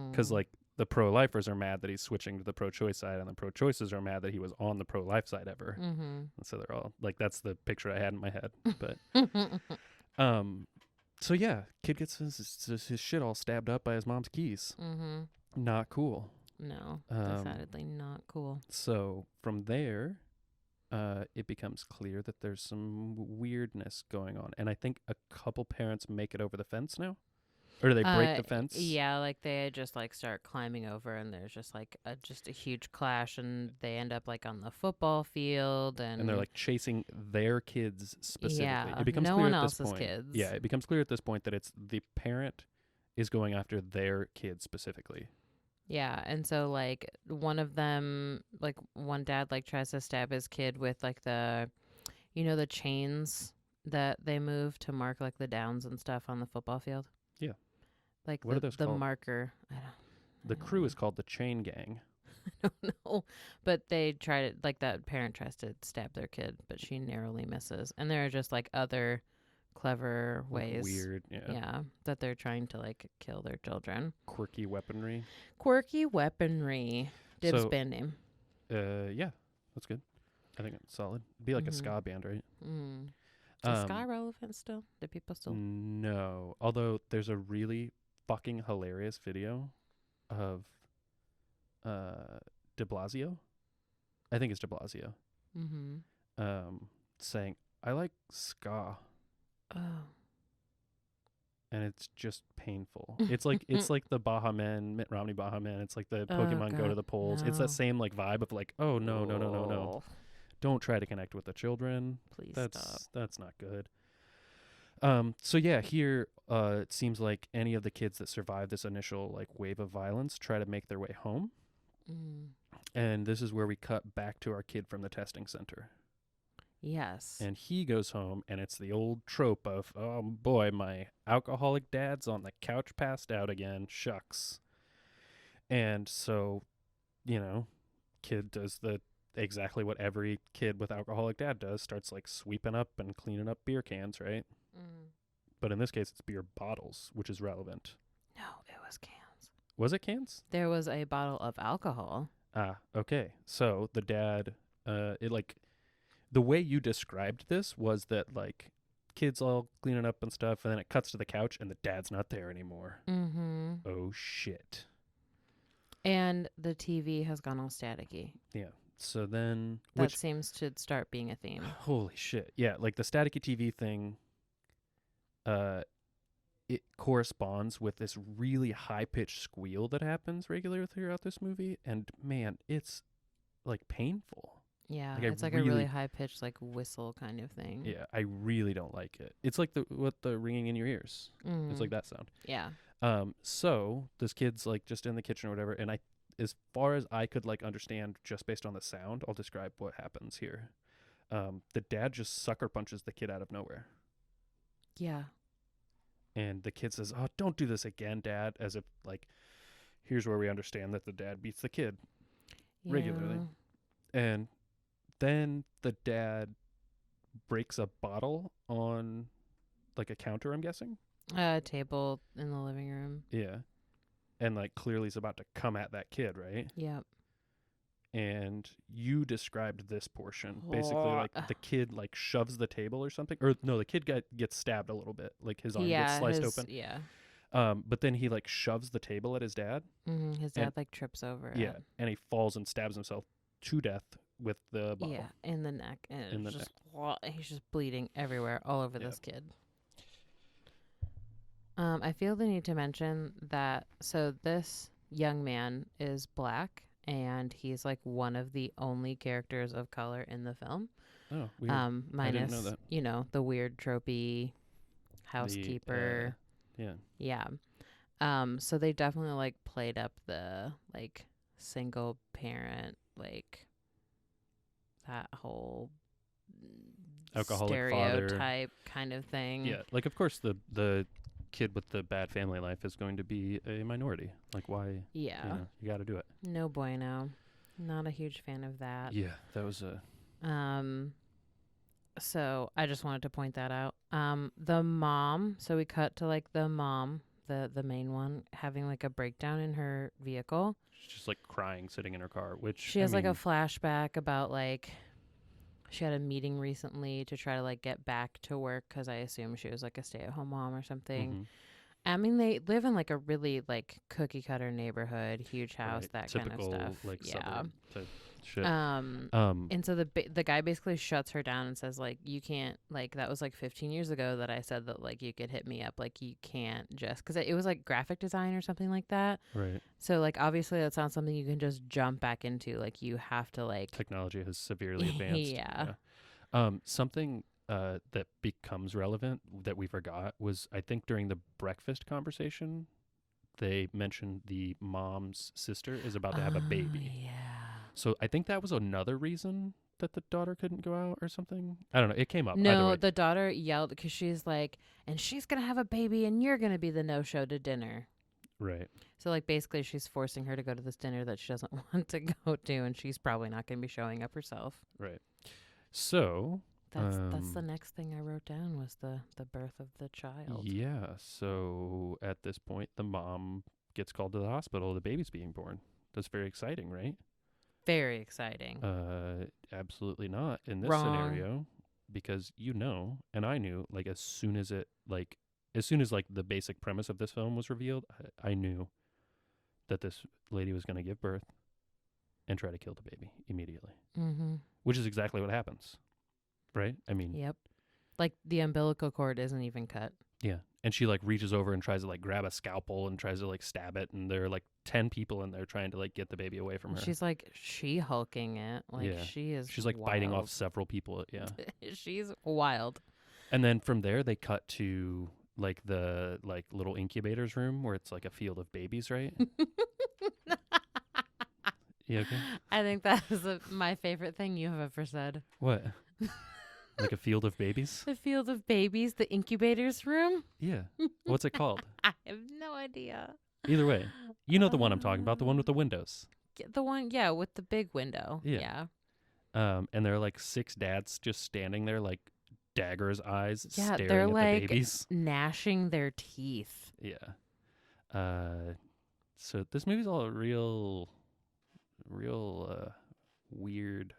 [SPEAKER 2] because like the pro-lifers are mad that he's switching to the pro-choice side, and the pro-choices are mad that he was on the pro-life side ever.
[SPEAKER 1] Mm-hmm.
[SPEAKER 2] And so they're all like, that's the picture I had in my head. But so yeah, kid gets his shit all stabbed up by his mom's keys.
[SPEAKER 1] Mm-hmm.
[SPEAKER 2] Not cool.
[SPEAKER 1] No, decidedly not cool.
[SPEAKER 2] So from there, it becomes clear that there's some weirdness going on, and I think a couple parents make it over the fence now. Or do they break the fence?
[SPEAKER 1] Yeah, like they just like start climbing over, and there's just like a huge clash, and they end up like on the football field, and
[SPEAKER 2] they're like chasing their kids specifically.
[SPEAKER 1] Yeah,
[SPEAKER 2] It becomes
[SPEAKER 1] no
[SPEAKER 2] clear
[SPEAKER 1] one
[SPEAKER 2] at this
[SPEAKER 1] else's
[SPEAKER 2] point.
[SPEAKER 1] kids.
[SPEAKER 2] Yeah, it becomes clear at this point that it's the parent is going after their kids specifically.
[SPEAKER 1] Yeah, and so like one of them, like one dad like tries to stab his kid with like the chains that they move to mark like the downs and stuff on the football field.
[SPEAKER 2] Yeah.
[SPEAKER 1] Like
[SPEAKER 2] What are those
[SPEAKER 1] the
[SPEAKER 2] called?
[SPEAKER 1] marker.
[SPEAKER 2] The crew is called the Chain Gang.
[SPEAKER 1] I don't know. But they try to, like, that parent tries to stab their kid, but she narrowly misses. And there are just like other clever ways.
[SPEAKER 2] Weird, yeah.
[SPEAKER 1] Yeah, that they're trying to like kill their children.
[SPEAKER 2] Quirky weaponry.
[SPEAKER 1] Dibs
[SPEAKER 2] So-
[SPEAKER 1] band name.
[SPEAKER 2] Yeah, that's good. I think it's solid. It'd be like a
[SPEAKER 1] Mhm.
[SPEAKER 2] ska band, right?
[SPEAKER 1] Mm. Is ska relevant still? Do people still?
[SPEAKER 2] No. Although there's a really fucking hilarious video of de Blasio. I think it's de Blasio.
[SPEAKER 1] Mm-hmm.
[SPEAKER 2] Saying, I like ska.
[SPEAKER 1] Oh.
[SPEAKER 2] And it's just painful. It's like the Baja Men, Mitt Romney Baja Men. It's like the Pokemon Go to
[SPEAKER 1] God,
[SPEAKER 2] the polls. It's
[SPEAKER 1] no.
[SPEAKER 2] that same like vibe of like, oh no.
[SPEAKER 1] Oh,
[SPEAKER 2] Don't try to connect with the children.
[SPEAKER 1] please
[SPEAKER 2] That's
[SPEAKER 1] stop.
[SPEAKER 2] that's not good. So yeah, here it seems like any of the kids that survive this initial like wave of violence try to make their way home.
[SPEAKER 1] Mm.
[SPEAKER 2] And this is where we cut back to our kid from the testing center.
[SPEAKER 1] Yes.
[SPEAKER 2] And he goes home, and it's the old trope of, oh boy, my alcoholic dad's on the couch passed out again. Shucks. And so, kid does exactly what every kid with alcoholic dad does, starts like sweeping up and cleaning up beer cans, right?
[SPEAKER 1] Mm.
[SPEAKER 2] But in this case, it's beer bottles, which is relevant.
[SPEAKER 1] No, it was cans.
[SPEAKER 2] Was it cans?
[SPEAKER 1] There was a bottle of alcohol.
[SPEAKER 2] Ah, okay. So the dad, the way you described this was that like kids all cleaning up and stuff, and then it cuts to the couch and the dad's not there anymore.
[SPEAKER 1] Mm-hmm.
[SPEAKER 2] Oh shit.
[SPEAKER 1] And the TV has gone all staticky.
[SPEAKER 2] Yeah. So then,
[SPEAKER 1] That seems to start being a theme.
[SPEAKER 2] Holy shit. Yeah, like the staticky TV thing, it corresponds with this really high-pitched squeal that happens regularly throughout this movie, and man, it's like painful.
[SPEAKER 1] Yeah,
[SPEAKER 2] Like, I
[SPEAKER 1] it's like a
[SPEAKER 2] really-
[SPEAKER 1] really high pitched like whistle kind of thing.
[SPEAKER 2] Yeah, I really don't like it. It's like the ringing in your ears.
[SPEAKER 1] Mm.
[SPEAKER 2] It's like that sound.
[SPEAKER 1] Yeah.
[SPEAKER 2] So this kid's like just in the kitchen or whatever, and as far as I could like understand just based on the sound, I'll describe what happens here. The dad just sucker punches the kid out of nowhere.
[SPEAKER 1] Yeah.
[SPEAKER 2] And the kid says, "Oh, don't do this again, Dad," as if like, here's where we understand that the dad beats the kid regularly.
[SPEAKER 1] Yeah.
[SPEAKER 2] And then the dad breaks a bottle on like a counter, I'm guessing.
[SPEAKER 1] Table in the living room.
[SPEAKER 2] Yeah. And like clearly is about to come at that kid, right?
[SPEAKER 1] Yep.
[SPEAKER 2] And you described this portion. Basically like the kid like shoves the table or something. Or no, the kid gets stabbed a little bit. Like his arm gets sliced open.
[SPEAKER 1] Yeah.
[SPEAKER 2] But then he like shoves the table at his dad.
[SPEAKER 1] His dad like trips over it.
[SPEAKER 2] Yeah. And he falls and stabs himself to death with the bottle.
[SPEAKER 1] Yeah, in the neck. And
[SPEAKER 2] In the
[SPEAKER 1] just, he's just bleeding everywhere, all over this kid. I feel the need to mention that, so this young man is black, and he's like one of the only characters of color in the film.
[SPEAKER 2] Oh, weird.
[SPEAKER 1] Minus,
[SPEAKER 2] I didn't know that.
[SPEAKER 1] you know, the weird tropey housekeeper.
[SPEAKER 2] Yeah.
[SPEAKER 1] So they definitely like played up the like single parent, like that whole
[SPEAKER 2] Alcoholic
[SPEAKER 1] stereotype
[SPEAKER 2] father
[SPEAKER 1] kind of thing.
[SPEAKER 2] Yeah, like of course the kid with the bad family life is going to be a minority. Like why?
[SPEAKER 1] Yeah.
[SPEAKER 2] You know, you got to do it.
[SPEAKER 1] No bueno. Not a huge fan of that.
[SPEAKER 2] Yeah, that was a.
[SPEAKER 1] So I just wanted to point that out. The mom. So we cut to like the mom, the main one, having like a breakdown in her vehicle.
[SPEAKER 2] She's just like crying, sitting in her car. Which
[SPEAKER 1] she has like a flashback about like she had a meeting recently to try to like get back to work because I assume she was like a stay-at-home mom or something.
[SPEAKER 2] Mm-hmm.
[SPEAKER 1] I mean, they live in like a really like cookie cutter neighborhood, huge house,
[SPEAKER 2] right.
[SPEAKER 1] that
[SPEAKER 2] Typical,
[SPEAKER 1] kind of stuff.
[SPEAKER 2] Like
[SPEAKER 1] yeah.
[SPEAKER 2] suburb type shit.
[SPEAKER 1] And so the guy basically shuts her down and says like, you can't, like, that was like 15 years ago that I said that like you could hit me up, like you can't just, because it was like graphic design or something like that.
[SPEAKER 2] Right.
[SPEAKER 1] So like obviously that's not something you can just jump back into. Like you have to like
[SPEAKER 2] Technology has severely advanced.
[SPEAKER 1] Yeah.
[SPEAKER 2] Something that becomes relevant that we forgot was, I think during the breakfast conversation, they mentioned the mom's sister is about to have a baby.
[SPEAKER 1] Yeah.
[SPEAKER 2] So I think that was another reason that the daughter couldn't go out or something. I don't know. It came up.
[SPEAKER 1] No, the daughter yelled because she's like, and she's going to have a baby and you're going to be the no-show to dinner.
[SPEAKER 2] Right.
[SPEAKER 1] So like basically she's forcing her to go to this dinner that she doesn't want to go to, and she's probably not going to be showing up herself.
[SPEAKER 2] Right. So
[SPEAKER 1] that's the next thing I wrote down was the birth of the child.
[SPEAKER 2] Yeah. So at this point, the mom gets called to the hospital. The baby's being born. That's very exciting, right?
[SPEAKER 1] Very exciting.
[SPEAKER 2] Absolutely not in this
[SPEAKER 1] Wrong.
[SPEAKER 2] scenario, because you know, and I knew, like as soon as the basic premise of this film was revealed, I knew that this lady was going to give birth and try to kill the baby immediately.
[SPEAKER 1] Mm-hmm.
[SPEAKER 2] Which is exactly what happens, right? I mean,
[SPEAKER 1] yep. Like the umbilical cord isn't even cut.
[SPEAKER 2] Yeah. And she like reaches over and tries to like grab a scalpel and tries to like stab it. And there are like 10 people in there trying to like get the baby away from her.
[SPEAKER 1] She's like she-hulking it. Like she's
[SPEAKER 2] like
[SPEAKER 1] wild.
[SPEAKER 2] biting off several people. Yeah.
[SPEAKER 1] She's wild.
[SPEAKER 2] And then from there they cut to like the like little incubators room where it's like a field of babies, right? Yeah, okay.
[SPEAKER 1] I think that is my favorite thing you have ever said.
[SPEAKER 2] What? Like a field of babies?
[SPEAKER 1] The field of babies, the incubators room?
[SPEAKER 2] Yeah. What's it called?
[SPEAKER 1] I have no idea.
[SPEAKER 2] Either way, you know the one I'm talking about, the one with the windows.
[SPEAKER 1] The one, with the big window. Yeah.
[SPEAKER 2] And there are like 6 dads just standing there like daggers eyes staring
[SPEAKER 1] they're
[SPEAKER 2] at
[SPEAKER 1] like
[SPEAKER 2] the babies.
[SPEAKER 1] Gnashing their teeth.
[SPEAKER 2] Yeah. So this movie's all real weird.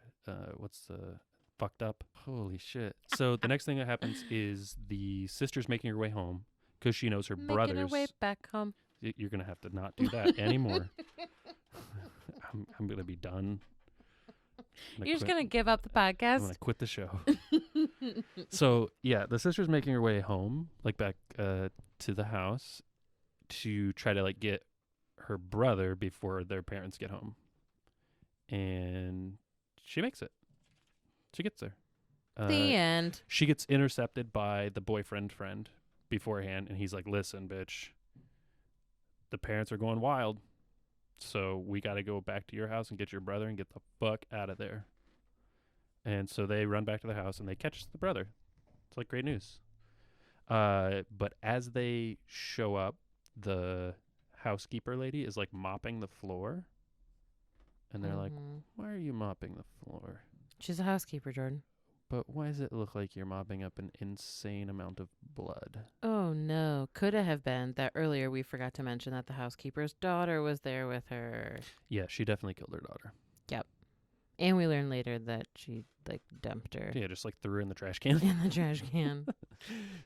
[SPEAKER 2] What's the fucked up? Holy shit. So the next thing that happens is the sister's making her way home because she knows her brothers.
[SPEAKER 1] Making her way back home.
[SPEAKER 2] You're going to have to not do that anymore. I'm going to be done.
[SPEAKER 1] You're just going to give up the podcast?
[SPEAKER 2] I'm going to quit the show. So, yeah, the sister's making her way home, like back to the house to try to like get her brother before their parents get home. And she makes it. She gets there.
[SPEAKER 1] The end.
[SPEAKER 2] She gets intercepted by the boyfriend friend beforehand, and he's like, listen, bitch, the parents are going wild, so we got to go back to your house and get your brother and get the fuck out of there. And so they run back to the house, and they catch the brother. It's like great news. But as they show up, the housekeeper lady is like mopping the floor. And they're like, why are you mopping the floor?
[SPEAKER 1] She's a housekeeper, Jordan.
[SPEAKER 2] But why does it look like you're mopping up an insane amount of blood?
[SPEAKER 1] Oh no, could it have been that earlier we forgot to mention that the housekeeper's daughter was there with her?
[SPEAKER 2] Yeah, she definitely killed her daughter.
[SPEAKER 1] And we learned later that she like dumped her
[SPEAKER 2] Yeah, just like threw her in the trash can.
[SPEAKER 1] in the trash can.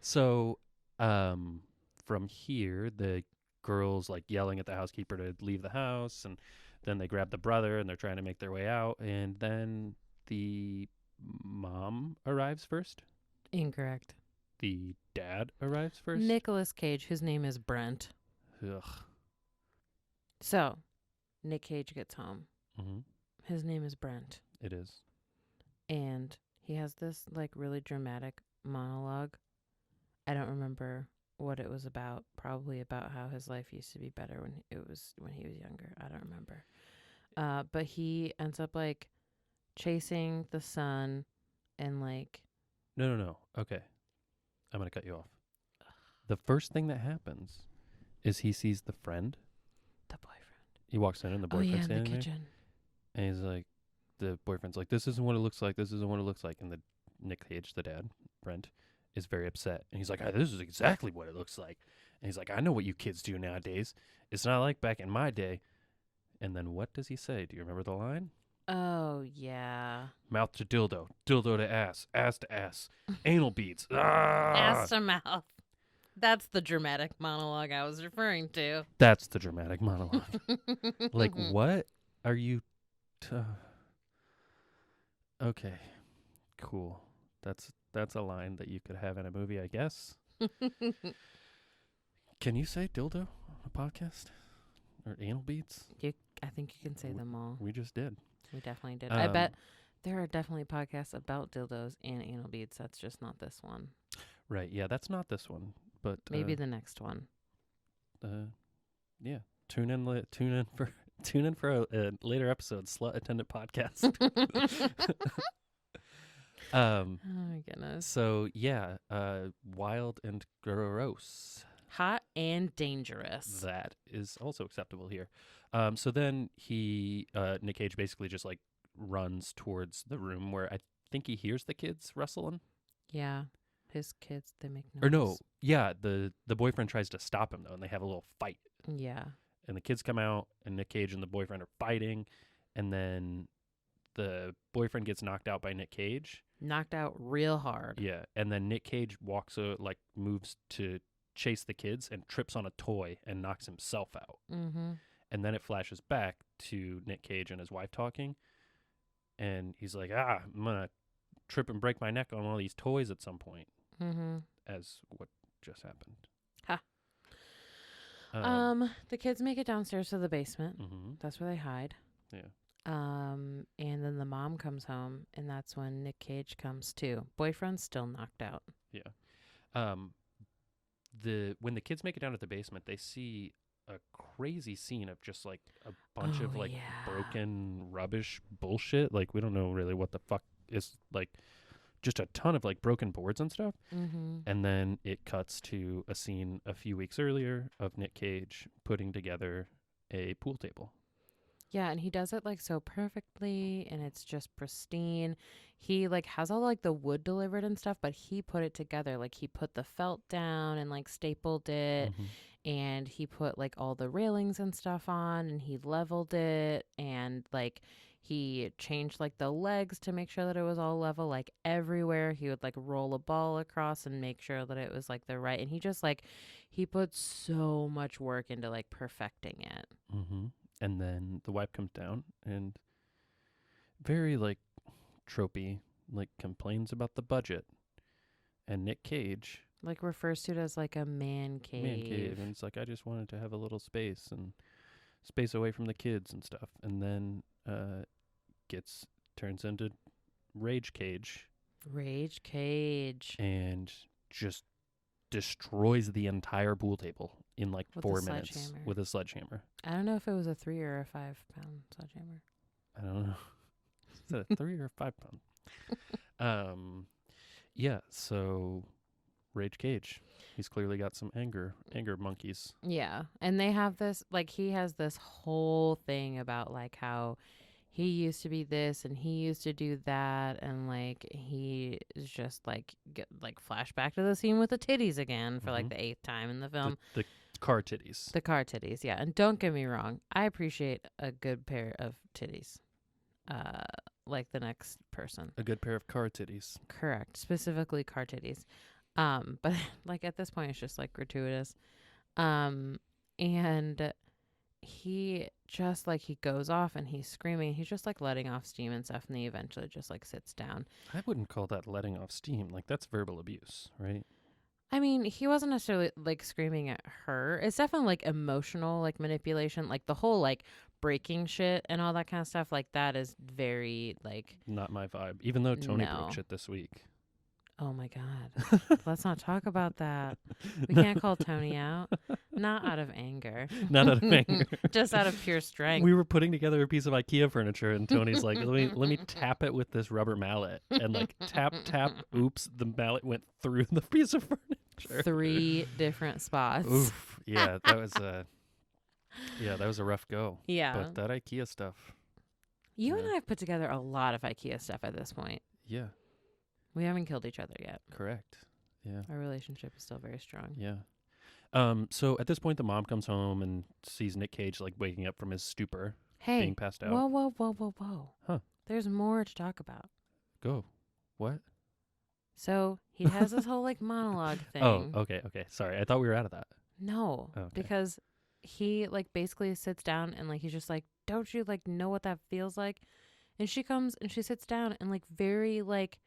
[SPEAKER 2] So, from here, the girls like yelling at the housekeeper to leave the house, and then they grab the brother and they're trying to make their way out, and then the mom arrives first.
[SPEAKER 1] Incorrect.
[SPEAKER 2] The dad arrives first.
[SPEAKER 1] Nicolas Cage, whose name is Brent.
[SPEAKER 2] Ugh.
[SPEAKER 1] So, Nic Cage gets home.
[SPEAKER 2] Mm-hmm.
[SPEAKER 1] His name is Brent.
[SPEAKER 2] It is.
[SPEAKER 1] And he has this like really dramatic monologue. I don't remember what it was about. Probably about how his life used to be better when he was younger. I don't remember. But he ends up like chasing the son and like
[SPEAKER 2] No. Okay. I'm going to cut you off. The first thing that happens is he sees the friend.
[SPEAKER 1] the boyfriend.
[SPEAKER 2] He walks in and the
[SPEAKER 1] Oh yeah,
[SPEAKER 2] boyfriend's
[SPEAKER 1] in the
[SPEAKER 2] standing there.
[SPEAKER 1] kitchen.
[SPEAKER 2] And he's like, the boyfriend's like, this isn't what it looks like. This isn't what it looks like. And the Nic Cage, the dad, Brent, is very upset. And he's like, this is exactly what it looks like. And he's like, I know what you kids do nowadays. It's not like back in my day. And then what does he say? Do you remember the line?
[SPEAKER 1] Oh yeah.
[SPEAKER 2] Mouth to dildo, dildo to ass to ass, anal beads.
[SPEAKER 1] Ass to mouth. That's the dramatic monologue I was referring to.
[SPEAKER 2] That's the dramatic monologue. Like, what are you... Okay, cool. That's a line that you could have in a movie, I guess. Can you say dildo on a podcast? Or anal beads?
[SPEAKER 1] I think you can say them all.
[SPEAKER 2] We just did.
[SPEAKER 1] We definitely did. I bet there are definitely podcasts about dildos and anal beads. That's just not this one.
[SPEAKER 2] Right, yeah, that's not this one. But
[SPEAKER 1] Maybe the next one.
[SPEAKER 2] yeah. Tune in for a later episode, Slut Attendant Podcast.
[SPEAKER 1] Oh my goodness.
[SPEAKER 2] So yeah, wild and gross.
[SPEAKER 1] Hot and dangerous.
[SPEAKER 2] That is also acceptable here. So then Nic Cage basically just like runs towards the room where I think he hears the kids wrestling.
[SPEAKER 1] Yeah. His kids, they make noise.
[SPEAKER 2] Or no, yeah, the boyfriend tries to stop him though, and they have a little fight.
[SPEAKER 1] Yeah.
[SPEAKER 2] And the kids come out, and Nic Cage and the boyfriend are fighting, and then the boyfriend gets knocked out by Nic Cage.
[SPEAKER 1] Knocked out real hard.
[SPEAKER 2] Yeah, and then Nic Cage moves to chase the kids and trips on a toy and knocks himself out.
[SPEAKER 1] Mm-hmm.
[SPEAKER 2] And then it flashes back to Nic Cage and his wife talking, and he's like, I'm gonna trip and break my neck on one of these toys at some point.
[SPEAKER 1] Mm-hmm.
[SPEAKER 2] As what just happened.
[SPEAKER 1] Ha. The kids make it downstairs to the basement.
[SPEAKER 2] Mm-hmm.
[SPEAKER 1] That's where they hide.
[SPEAKER 2] Yeah.
[SPEAKER 1] And then the mom comes home, and that's when Nic Cage comes too. Boyfriend's still knocked out.
[SPEAKER 2] Yeah. When the kids make it down to the basement, they see a crazy scene of just like a bunch of like broken rubbish bullshit. Like we don't know really what the fuck is, like just a ton of like broken boards and stuff.
[SPEAKER 1] Mm-hmm.
[SPEAKER 2] And then it cuts to a scene a few weeks earlier of Nic Cage putting together a pool table.
[SPEAKER 1] Yeah, and he does it like so perfectly, and it's just pristine. He like has all like the wood delivered and stuff, but he put it together. Like he put the felt down and like stapled it, and he put like all the railings and stuff on, and he leveled it, and like he changed like the legs to make sure that it was all level, like everywhere. He would like roll a ball across and make sure that it was like the right. And he just like, he put so much work into like perfecting it.
[SPEAKER 2] Mm-hmm. And then the wife comes down and very like tropey, like complains about the budget. And Nic Cage
[SPEAKER 1] like refers to it as like a man cave.
[SPEAKER 2] Man cave. And it's like, I just wanted to have a little space and space away from the kids and stuff. And then turns into Rage Cage.
[SPEAKER 1] Rage Cage.
[SPEAKER 2] And just destroys the entire pool table in like
[SPEAKER 1] With
[SPEAKER 2] 4
[SPEAKER 1] a
[SPEAKER 2] minutes
[SPEAKER 1] sledgehammer.
[SPEAKER 2] with a sledgehammer.
[SPEAKER 1] I don't know if it was a 3 or a 5 pound sledgehammer.
[SPEAKER 2] I don't know. Is that a 3 or a 5 pound? Yeah, so Rage Cage. He's clearly got some anger monkeys.
[SPEAKER 1] Yeah. And they have this, like, he has this whole thing about, like, how he used to be this and he used to do that, and like he is just like get like flashback to the scene with the titties again for like
[SPEAKER 2] Mhm.
[SPEAKER 1] the 8th time in the film.
[SPEAKER 2] The car titties.
[SPEAKER 1] The car titties, yeah. And don't get me wrong, I appreciate a good pair of titties. Like the next person.
[SPEAKER 2] A good pair of car titties.
[SPEAKER 1] Correct. Specifically car titties. But like at this point it's just like gratuitous. And he just like he goes off and he's screaming. He's just like letting off steam and stuff, and he eventually just like sits down.
[SPEAKER 2] I wouldn't call that letting off steam. Like, that's verbal abuse, right?
[SPEAKER 1] I mean, he wasn't necessarily like screaming at her. It's definitely like emotional, like manipulation, like the whole like breaking shit and all that kind of stuff. Like that is very like,
[SPEAKER 2] Not my vibe. Even though Tony
[SPEAKER 1] No.
[SPEAKER 2] broke shit this week.
[SPEAKER 1] oh my God, let's not talk about that. We can't call Tony out. Not out of anger.
[SPEAKER 2] Not out of anger.
[SPEAKER 1] Just out of pure strength.
[SPEAKER 2] We were putting together a piece of IKEA furniture, and Tony's like, let me tap it with this rubber mallet. And like, tap, tap, oops, the mallet went through the piece of furniture.
[SPEAKER 1] 3 different spots.
[SPEAKER 2] Oof. Yeah, that was a rough go.
[SPEAKER 1] Yeah.
[SPEAKER 2] But that IKEA stuff,
[SPEAKER 1] You and
[SPEAKER 2] yeah.
[SPEAKER 1] I have put together a lot of IKEA stuff at this point.
[SPEAKER 2] yeah,
[SPEAKER 1] We haven't killed each other yet.
[SPEAKER 2] correct. Yeah.
[SPEAKER 1] Our relationship is still very strong.
[SPEAKER 2] Yeah. So at this point, the mom comes home and sees Nic Cage like waking up from his stupor,
[SPEAKER 1] Hey,
[SPEAKER 2] being passed out.
[SPEAKER 1] whoa.
[SPEAKER 2] Huh.
[SPEAKER 1] There's more to talk about.
[SPEAKER 2] Go. What?
[SPEAKER 1] So he has this whole like monologue thing.
[SPEAKER 2] Oh, okay. Sorry, I thought we were out of that.
[SPEAKER 1] No,
[SPEAKER 2] Okay.
[SPEAKER 1] because he like basically sits down and like he's just like, don't you like know what that feels like? And she comes and she sits down and like very like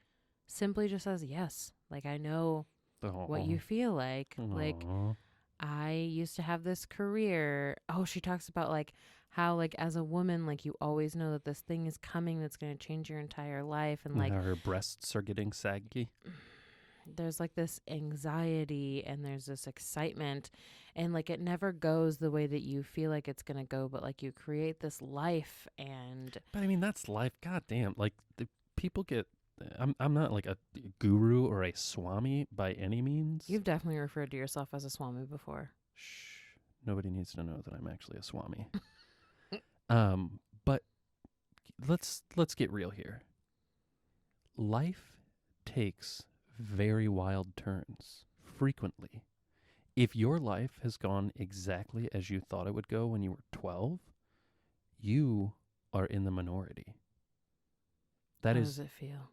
[SPEAKER 1] simply just says, yes, like I know what you feel like. Like
[SPEAKER 2] Aw.
[SPEAKER 1] I used to have this career. Oh, she talks about like how like as a woman, like you always know that this thing is coming that's going to change your entire life. And like
[SPEAKER 2] How her breasts are getting saggy.
[SPEAKER 1] there's like this anxiety and there's this excitement, and like it never goes the way that you feel like it's going to go, but like you create this life. And
[SPEAKER 2] But I mean, that's life. God damn. Like, the people get. I'm not like a guru or a swami by any means.
[SPEAKER 1] you've definitely referred to yourself as a swami before.
[SPEAKER 2] Shh. Nobody needs to know that I'm actually a swami. But let's get real here. Life takes very wild turns frequently. If your life has gone exactly as you thought it would go when you were 12, you are in the minority. That
[SPEAKER 1] How
[SPEAKER 2] is
[SPEAKER 1] does it feel?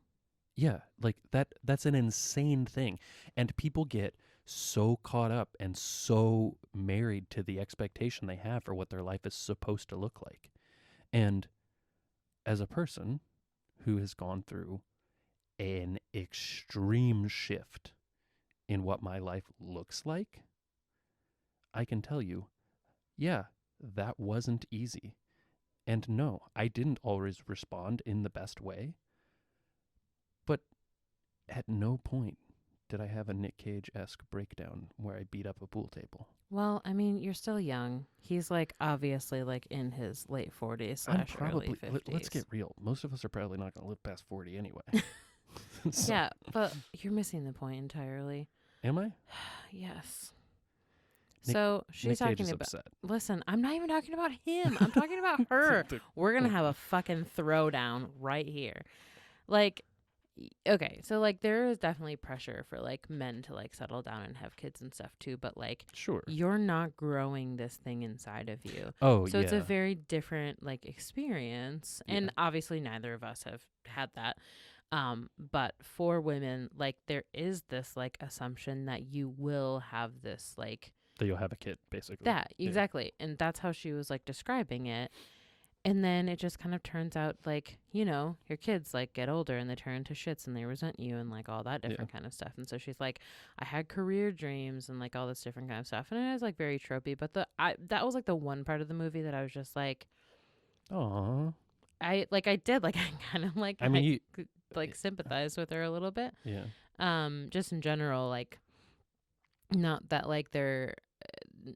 [SPEAKER 2] Yeah, like that's an insane thing. And people get so caught up and so married to the expectation they have for what their life is supposed to look like. And as a person who has gone through an extreme shift in what my life looks like, I can tell you, yeah, that wasn't easy. And no, I didn't always respond in the best way. But at no point did I have a Nic Cage-esque breakdown where I beat up a pool table.
[SPEAKER 1] Well, I mean, you're still young. He's like obviously like in his late 40s
[SPEAKER 2] I'm
[SPEAKER 1] / early 50s.
[SPEAKER 2] let's get real. Most of us are probably not going to live past 40 anyway. So-
[SPEAKER 1] Yeah, but you're missing the point entirely.
[SPEAKER 2] Am I?
[SPEAKER 1] Yes.
[SPEAKER 2] Nick-
[SPEAKER 1] So she's
[SPEAKER 2] Nic Cage
[SPEAKER 1] talking
[SPEAKER 2] is
[SPEAKER 1] about.
[SPEAKER 2] upset.
[SPEAKER 1] Listen, I'm not even talking about him. I'm talking about her.
[SPEAKER 2] The-
[SPEAKER 1] We're gonna have a fucking throwdown right here. Like, okay, so like there is definitely pressure for like men to like settle down and have kids and stuff too, but like
[SPEAKER 2] Sure.
[SPEAKER 1] you're not growing this thing inside of you.
[SPEAKER 2] Oh,
[SPEAKER 1] So
[SPEAKER 2] yeah.
[SPEAKER 1] it's a very different like experience. And obviously neither of us have had that. But for women, like there is this like assumption that you will have this like
[SPEAKER 2] that you'll have a kid, basically.
[SPEAKER 1] that
[SPEAKER 2] Yeah.
[SPEAKER 1] exactly. And that's how she was like describing it. And then it just kind of turns out like, you know, your kids like get older and they turn into shits and they resent you and like all that different kind of stuff. And so she's like, I had career dreams and like all this different kind of stuff. And it is like very tropey. But that was like the one part of the movie that I was just like,
[SPEAKER 2] Aw.
[SPEAKER 1] I did like I kind of like
[SPEAKER 2] I mean, you,
[SPEAKER 1] like sympathize with her a little bit.
[SPEAKER 2] yeah.
[SPEAKER 1] Just in general, like not that like they're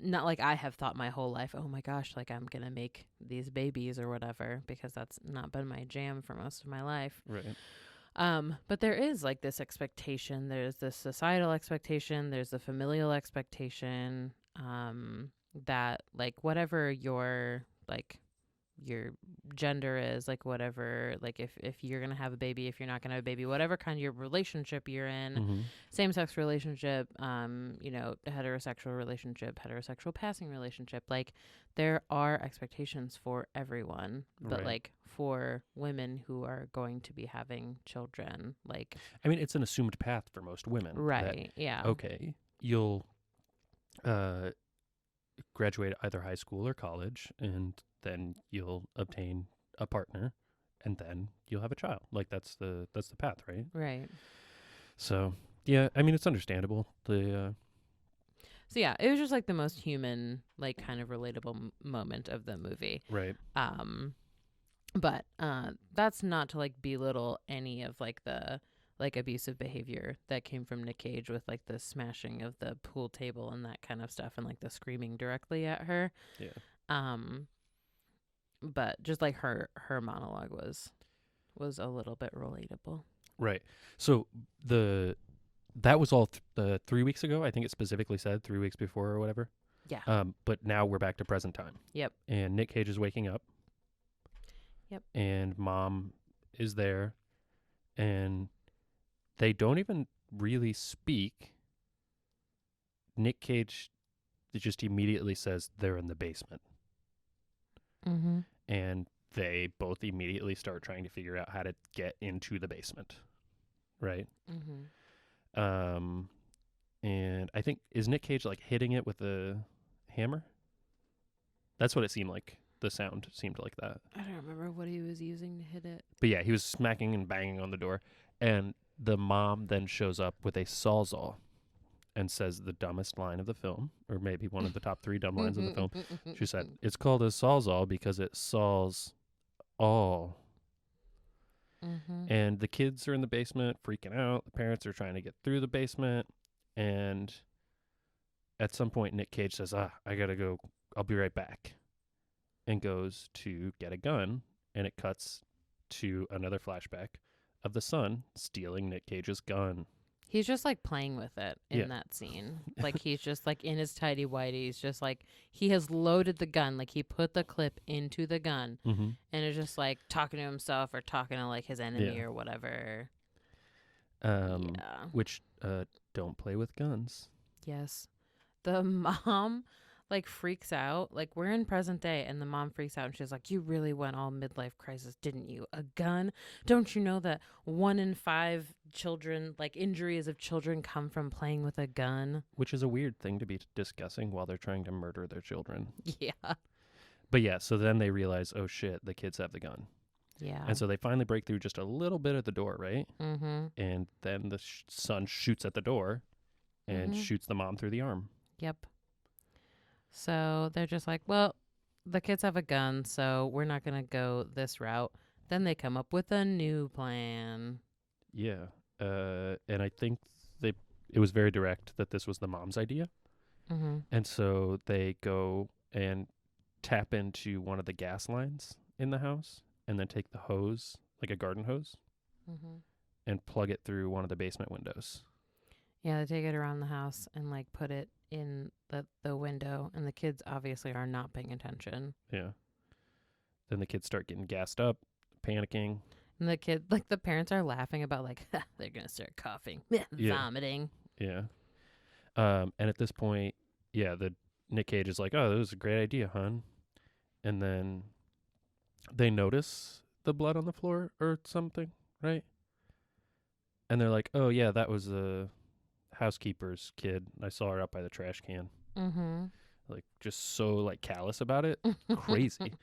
[SPEAKER 1] not like I have thought my whole life, oh my gosh, like I'm gonna make these babies or whatever, because that's not been my jam for most of my life.
[SPEAKER 2] Right.
[SPEAKER 1] But there is like this expectation. There's the societal expectation. There's the familial expectation. That like whatever your like your gender is, like whatever, like if you're gonna have a baby, if you're not gonna have a baby, whatever kind of your relationship you're in,
[SPEAKER 2] Mm-hmm.
[SPEAKER 1] same-sex relationship, heterosexual relationship, heterosexual passing relationship, like there are expectations for everyone, but
[SPEAKER 2] Right.
[SPEAKER 1] like for women who are going to be having children, like
[SPEAKER 2] I mean, it's an assumed path for most women.
[SPEAKER 1] right, yeah,
[SPEAKER 2] Okay, you'll graduate either high school or college, and then you'll obtain a partner, and then you'll have a child. Like that's the path, right?
[SPEAKER 1] right.
[SPEAKER 2] So yeah, I mean it's understandable.
[SPEAKER 1] So yeah, it was just like the most human, like kind of relatable moment of the movie.
[SPEAKER 2] Right.
[SPEAKER 1] But that's not to like belittle any of like the like abusive behavior that came from Nic Cage with like the smashing of the pool table and that kind of stuff and like the screaming directly at her.
[SPEAKER 2] Yeah.
[SPEAKER 1] But just like her monologue was a little bit relatable.
[SPEAKER 2] Right. So that was all the 3 weeks ago. I think it specifically said 3 weeks before or whatever.
[SPEAKER 1] Yeah.
[SPEAKER 2] But now we're back to present time.
[SPEAKER 1] Yep.
[SPEAKER 2] And Nic Cage is waking up.
[SPEAKER 1] Yep.
[SPEAKER 2] And mom is there, and they don't even really speak. Nic Cage just immediately says they're in the basement.
[SPEAKER 1] Mm-hmm.
[SPEAKER 2] And they both immediately start trying to figure out how to get into the basement. Right?
[SPEAKER 1] Mm-hmm.
[SPEAKER 2] And I think, is Nic Cage like hitting it with a hammer? That's what it seemed like. The sound seemed like that.
[SPEAKER 1] I don't remember what he was using to hit it.
[SPEAKER 2] But yeah, he was smacking and banging on the door. And the mom then shows up with a sawzall and says the dumbest line of the film, or maybe one of the top 3 dumb lines of the film. She said, "It's called a sawzall because it saws all."
[SPEAKER 1] Mm-hmm.
[SPEAKER 2] And the kids are in the basement freaking out. The parents are trying to get through the basement. And at some point, Nic Cage says, I got to go. I'll be right back. And goes to get a gun. And it cuts to another flashback of the son stealing Nic Cage's gun.
[SPEAKER 1] He's just like playing with it in
[SPEAKER 2] Yeah.
[SPEAKER 1] that scene. Like he's just like in his tidy whities, just like he has loaded the gun. Like he put the clip into the gun
[SPEAKER 2] Mm-hmm.
[SPEAKER 1] and is just like talking to himself or talking to like his enemy
[SPEAKER 2] Yeah.
[SPEAKER 1] or whatever.
[SPEAKER 2] Which don't play with guns.
[SPEAKER 1] Yes. The mom like freaks out. Like we're in present day and the mom freaks out and she's like, "You really went all midlife crisis, didn't you? A gun? Don't you know that 1 in 5 children, like injuries of children, come from playing with a gun?"
[SPEAKER 2] Which is a weird thing to be discussing while they're trying to murder their children.
[SPEAKER 1] Yeah.
[SPEAKER 2] But yeah, so then they realize, oh shit, the kids have the gun.
[SPEAKER 1] Yeah.
[SPEAKER 2] And so they finally break through just a little bit of the door, right?
[SPEAKER 1] Mm-hmm.
[SPEAKER 2] And then the son shoots at the door and shoots the mom through the arm.
[SPEAKER 1] Yep. So they're just like, well, the kids have a gun, so we're not going to go this route. Then they come up with a new plan.
[SPEAKER 2] Yeah. And I think it was very direct that this was the mom's idea.
[SPEAKER 1] Mm-hmm.
[SPEAKER 2] And so they go and tap into one of the gas lines in the house and then take the hose, like a garden hose,
[SPEAKER 1] Mm-hmm.
[SPEAKER 2] and plug it through one of the basement windows.
[SPEAKER 1] Yeah, they take it around the house and like put it in the window, and the kids obviously are not paying attention.
[SPEAKER 2] Yeah. Then the kids start getting gassed up, panicking.
[SPEAKER 1] And the kid, like the parents are laughing about like, they're going to start coughing, vomiting.
[SPEAKER 2] Yeah. And at this point, yeah, the Nic Cage is like, "Oh, that was a great idea, hon." And then they notice the blood on the floor or something, right? And they're like, "Oh yeah, that was a housekeeper's kid. I saw her out by the trash can."
[SPEAKER 1] Mm-hmm.
[SPEAKER 2] Like just so like callous about it. Crazy.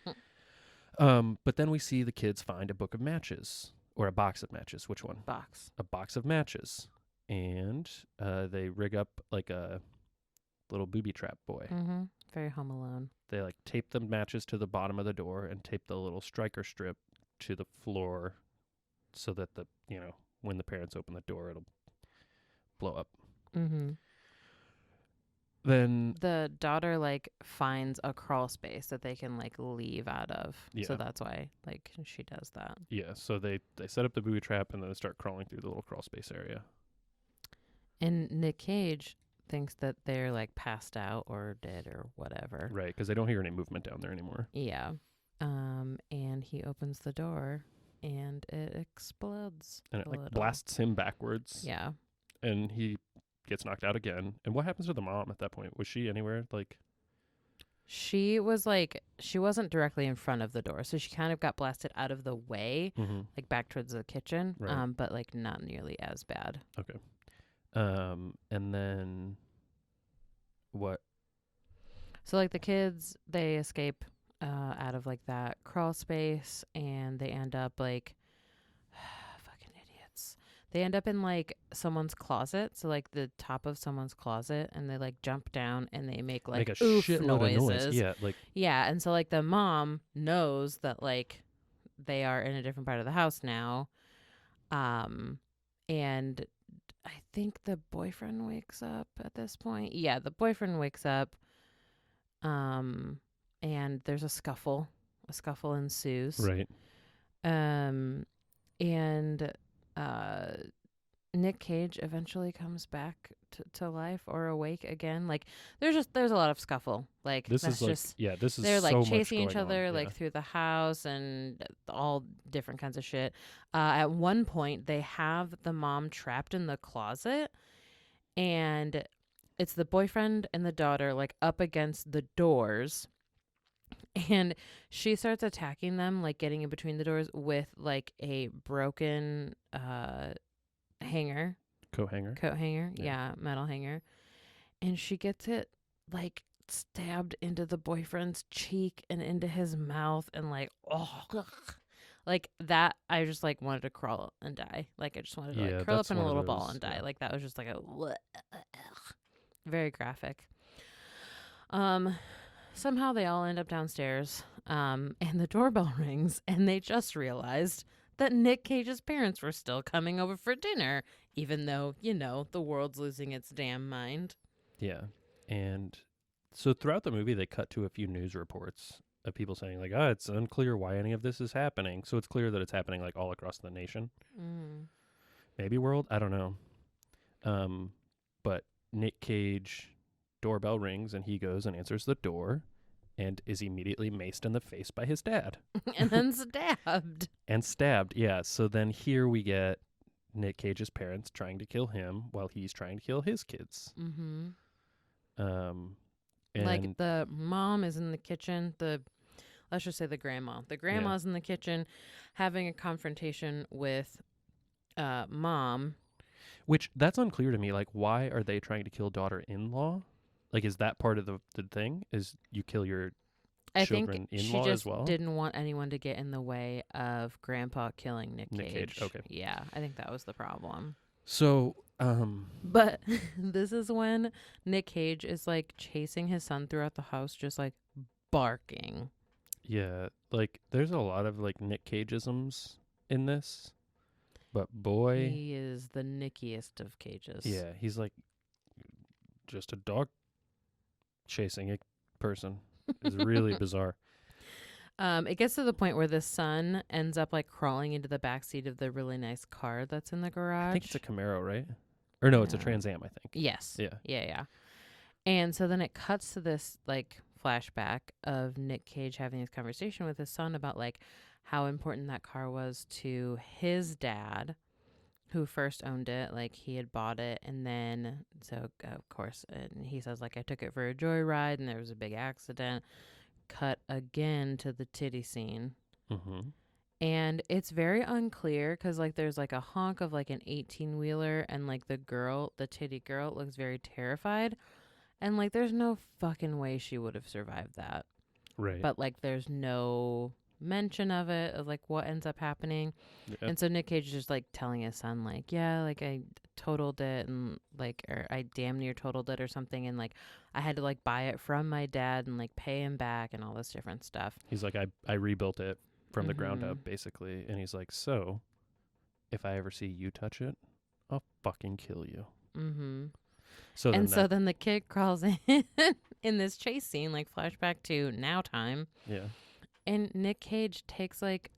[SPEAKER 2] But then we see the kids find a book of matches or a box of matches. Which one?
[SPEAKER 1] Box.
[SPEAKER 2] A box of matches. And they rig up like a little booby trap boy.
[SPEAKER 1] Mm-hmm. Very Home Alone.
[SPEAKER 2] They like tape the matches to the bottom of the door and tape the little striker strip to the floor so that when the parents open the door, it'll blow up.
[SPEAKER 1] Mm-hmm.
[SPEAKER 2] Then
[SPEAKER 1] the daughter like finds a crawl space that they can like leave out of.
[SPEAKER 2] Yeah.
[SPEAKER 1] So that's why like she does that.
[SPEAKER 2] yeah, so they set up the booby trap and then they start crawling through the little crawl space area.
[SPEAKER 1] And Nic Cage thinks that they're like passed out or dead or whatever.
[SPEAKER 2] Right, because they don't hear any movement down there anymore.
[SPEAKER 1] Yeah. And he opens the door and it explodes
[SPEAKER 2] And it
[SPEAKER 1] a
[SPEAKER 2] like
[SPEAKER 1] little.
[SPEAKER 2] blasts him backwards.
[SPEAKER 1] Yeah.
[SPEAKER 2] And he gets knocked out again. And what happens to the mom at that point? Was she anywhere like?
[SPEAKER 1] She wasn't directly in front of the door, so she kind of got blasted out of the way, like back towards the kitchen,
[SPEAKER 2] Right.
[SPEAKER 1] but like not nearly as bad.
[SPEAKER 2] Okay. And then what?
[SPEAKER 1] So like the kids, they escape out of like that crawl space, and they end up like fucking idiots. They end up in like someone's closet, so like the top of someone's closet, and they like jump down and they make like
[SPEAKER 2] a
[SPEAKER 1] oof
[SPEAKER 2] shitload
[SPEAKER 1] noises.
[SPEAKER 2] of noise. Yeah, like
[SPEAKER 1] yeah, and so like the mom knows that like they are in a different part of the house now, and I think the boyfriend wakes up at this point. Yeah, the boyfriend wakes up. And there's a scuffle. A scuffle ensues.
[SPEAKER 2] right.
[SPEAKER 1] And Nic Cage eventually comes back to life or awake again. Like there's a lot of scuffle. Like
[SPEAKER 2] This
[SPEAKER 1] that's
[SPEAKER 2] is like
[SPEAKER 1] just
[SPEAKER 2] this is
[SPEAKER 1] they're like
[SPEAKER 2] so much
[SPEAKER 1] chasing each
[SPEAKER 2] going
[SPEAKER 1] other
[SPEAKER 2] on.
[SPEAKER 1] like through the house and all different kinds of shit. At one point they have the mom trapped in the closet, and it's the boyfriend and the daughter like up against the doors, and she starts attacking them, like getting in between the doors with like a broken hanger,
[SPEAKER 2] coat hanger.
[SPEAKER 1] Yeah, metal hanger, and she gets it like stabbed into the boyfriend's cheek and into his mouth, and like like that. I just like wanted to crawl and die. Like I just wanted to like curl up in a little ball and die. Like that was just like a very graphic. Somehow they all end up downstairs, and the doorbell rings, and they just realized that Nic Cage's parents were still coming over for dinner, even though, the world's losing its damn mind.
[SPEAKER 2] Yeah. And so throughout the movie, they cut to a few news reports of people saying, like, it's unclear why any of this is happening. So it's clear that it's happening, like, all across the nation. Maybe world? I don't know. But Nic Cage, doorbell rings, and he goes and answers the door and is immediately maced in the face by his dad.
[SPEAKER 1] And then stabbed.
[SPEAKER 2] Yeah. So then here we get Nic Cage's parents trying to kill him while he's trying to kill his kids.
[SPEAKER 1] Mm-hmm.
[SPEAKER 2] And
[SPEAKER 1] like the mom is in the kitchen. Let's just say the grandma. The grandma's in the kitchen having a confrontation with mom.
[SPEAKER 2] Which, that's unclear to me. Like, why are they trying to kill daughter-in-law? Like, is that part of the thing? Is you kill your children-in-law as well?
[SPEAKER 1] She just didn't want anyone to get in the way of Grandpa killing Nic Cage.
[SPEAKER 2] Okay.
[SPEAKER 1] Yeah, I think that was the problem.
[SPEAKER 2] So,
[SPEAKER 1] But this is when Nic Cage is, like, chasing his son throughout the house, just, like, barking.
[SPEAKER 2] Yeah, like, there's a lot of, like, Nic Cage-isms in this. But boy...
[SPEAKER 1] He is the nickiest of cages.
[SPEAKER 2] Yeah, he's, like, just a dog chasing a person. It's really bizarre.
[SPEAKER 1] It gets to the point where the son ends up like crawling into the back seat of the really nice car that's in the garage.
[SPEAKER 2] I think it's a Camaro, right? Or no, it's a Trans Am, I think.
[SPEAKER 1] Yes.
[SPEAKER 2] Yeah.
[SPEAKER 1] Yeah. And so then it cuts to this like flashback of Nic Cage having this conversation with his son about like how important that car was to his dad, who first owned it. Like he had bought it, and then so of course, and he says like I took it for a joyride, and there was a big accident. Cut again to the titty scene.
[SPEAKER 2] Mm-hmm.
[SPEAKER 1] And it's very unclear because like there's like a honk of like an 18-wheeler, and like the titty girl looks very terrified, and like there's no fucking way she would have survived that.
[SPEAKER 2] Right.
[SPEAKER 1] But like there's no mention of it, of like what ends up happening.
[SPEAKER 2] Yeah.
[SPEAKER 1] And so Nic Cage is just like telling his son like, yeah, like I totaled it, and like, or I damn near totaled it or something, and like I had to like buy it from my dad and like pay him back and all this different stuff.
[SPEAKER 2] He's like, I rebuilt it from the ground up, basically. And he's like, so if I ever see you touch it, I'll fucking kill you.
[SPEAKER 1] Mm-hmm.
[SPEAKER 2] So
[SPEAKER 1] then the kid crawls in this chase scene, like flashback to now time.
[SPEAKER 2] Yeah.
[SPEAKER 1] And Nic Cage takes like,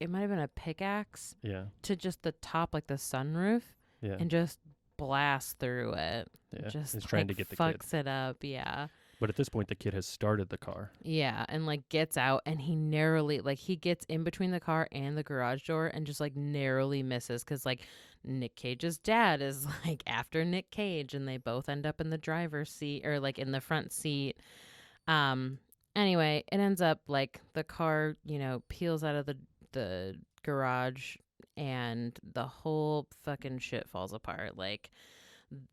[SPEAKER 1] it might have been a pickaxe.
[SPEAKER 2] Yeah.
[SPEAKER 1] To just the top, like the sunroof.
[SPEAKER 2] Yeah.
[SPEAKER 1] And just blast through it.
[SPEAKER 2] Yeah.
[SPEAKER 1] Just
[SPEAKER 2] he's trying to get the kid.
[SPEAKER 1] fucks it up. Yeah.
[SPEAKER 2] But at this point, the kid has started the car.
[SPEAKER 1] Yeah, and like gets out, and he narrowly, like, he gets in between the car and the garage door and just like narrowly misses, because like Nic Cage's dad is like after Nic Cage, and they both end up in the driver's seat, or like in the front seat. um anyway, it ends up like the car, peels out of the garage, and the whole fucking shit falls apart. Like,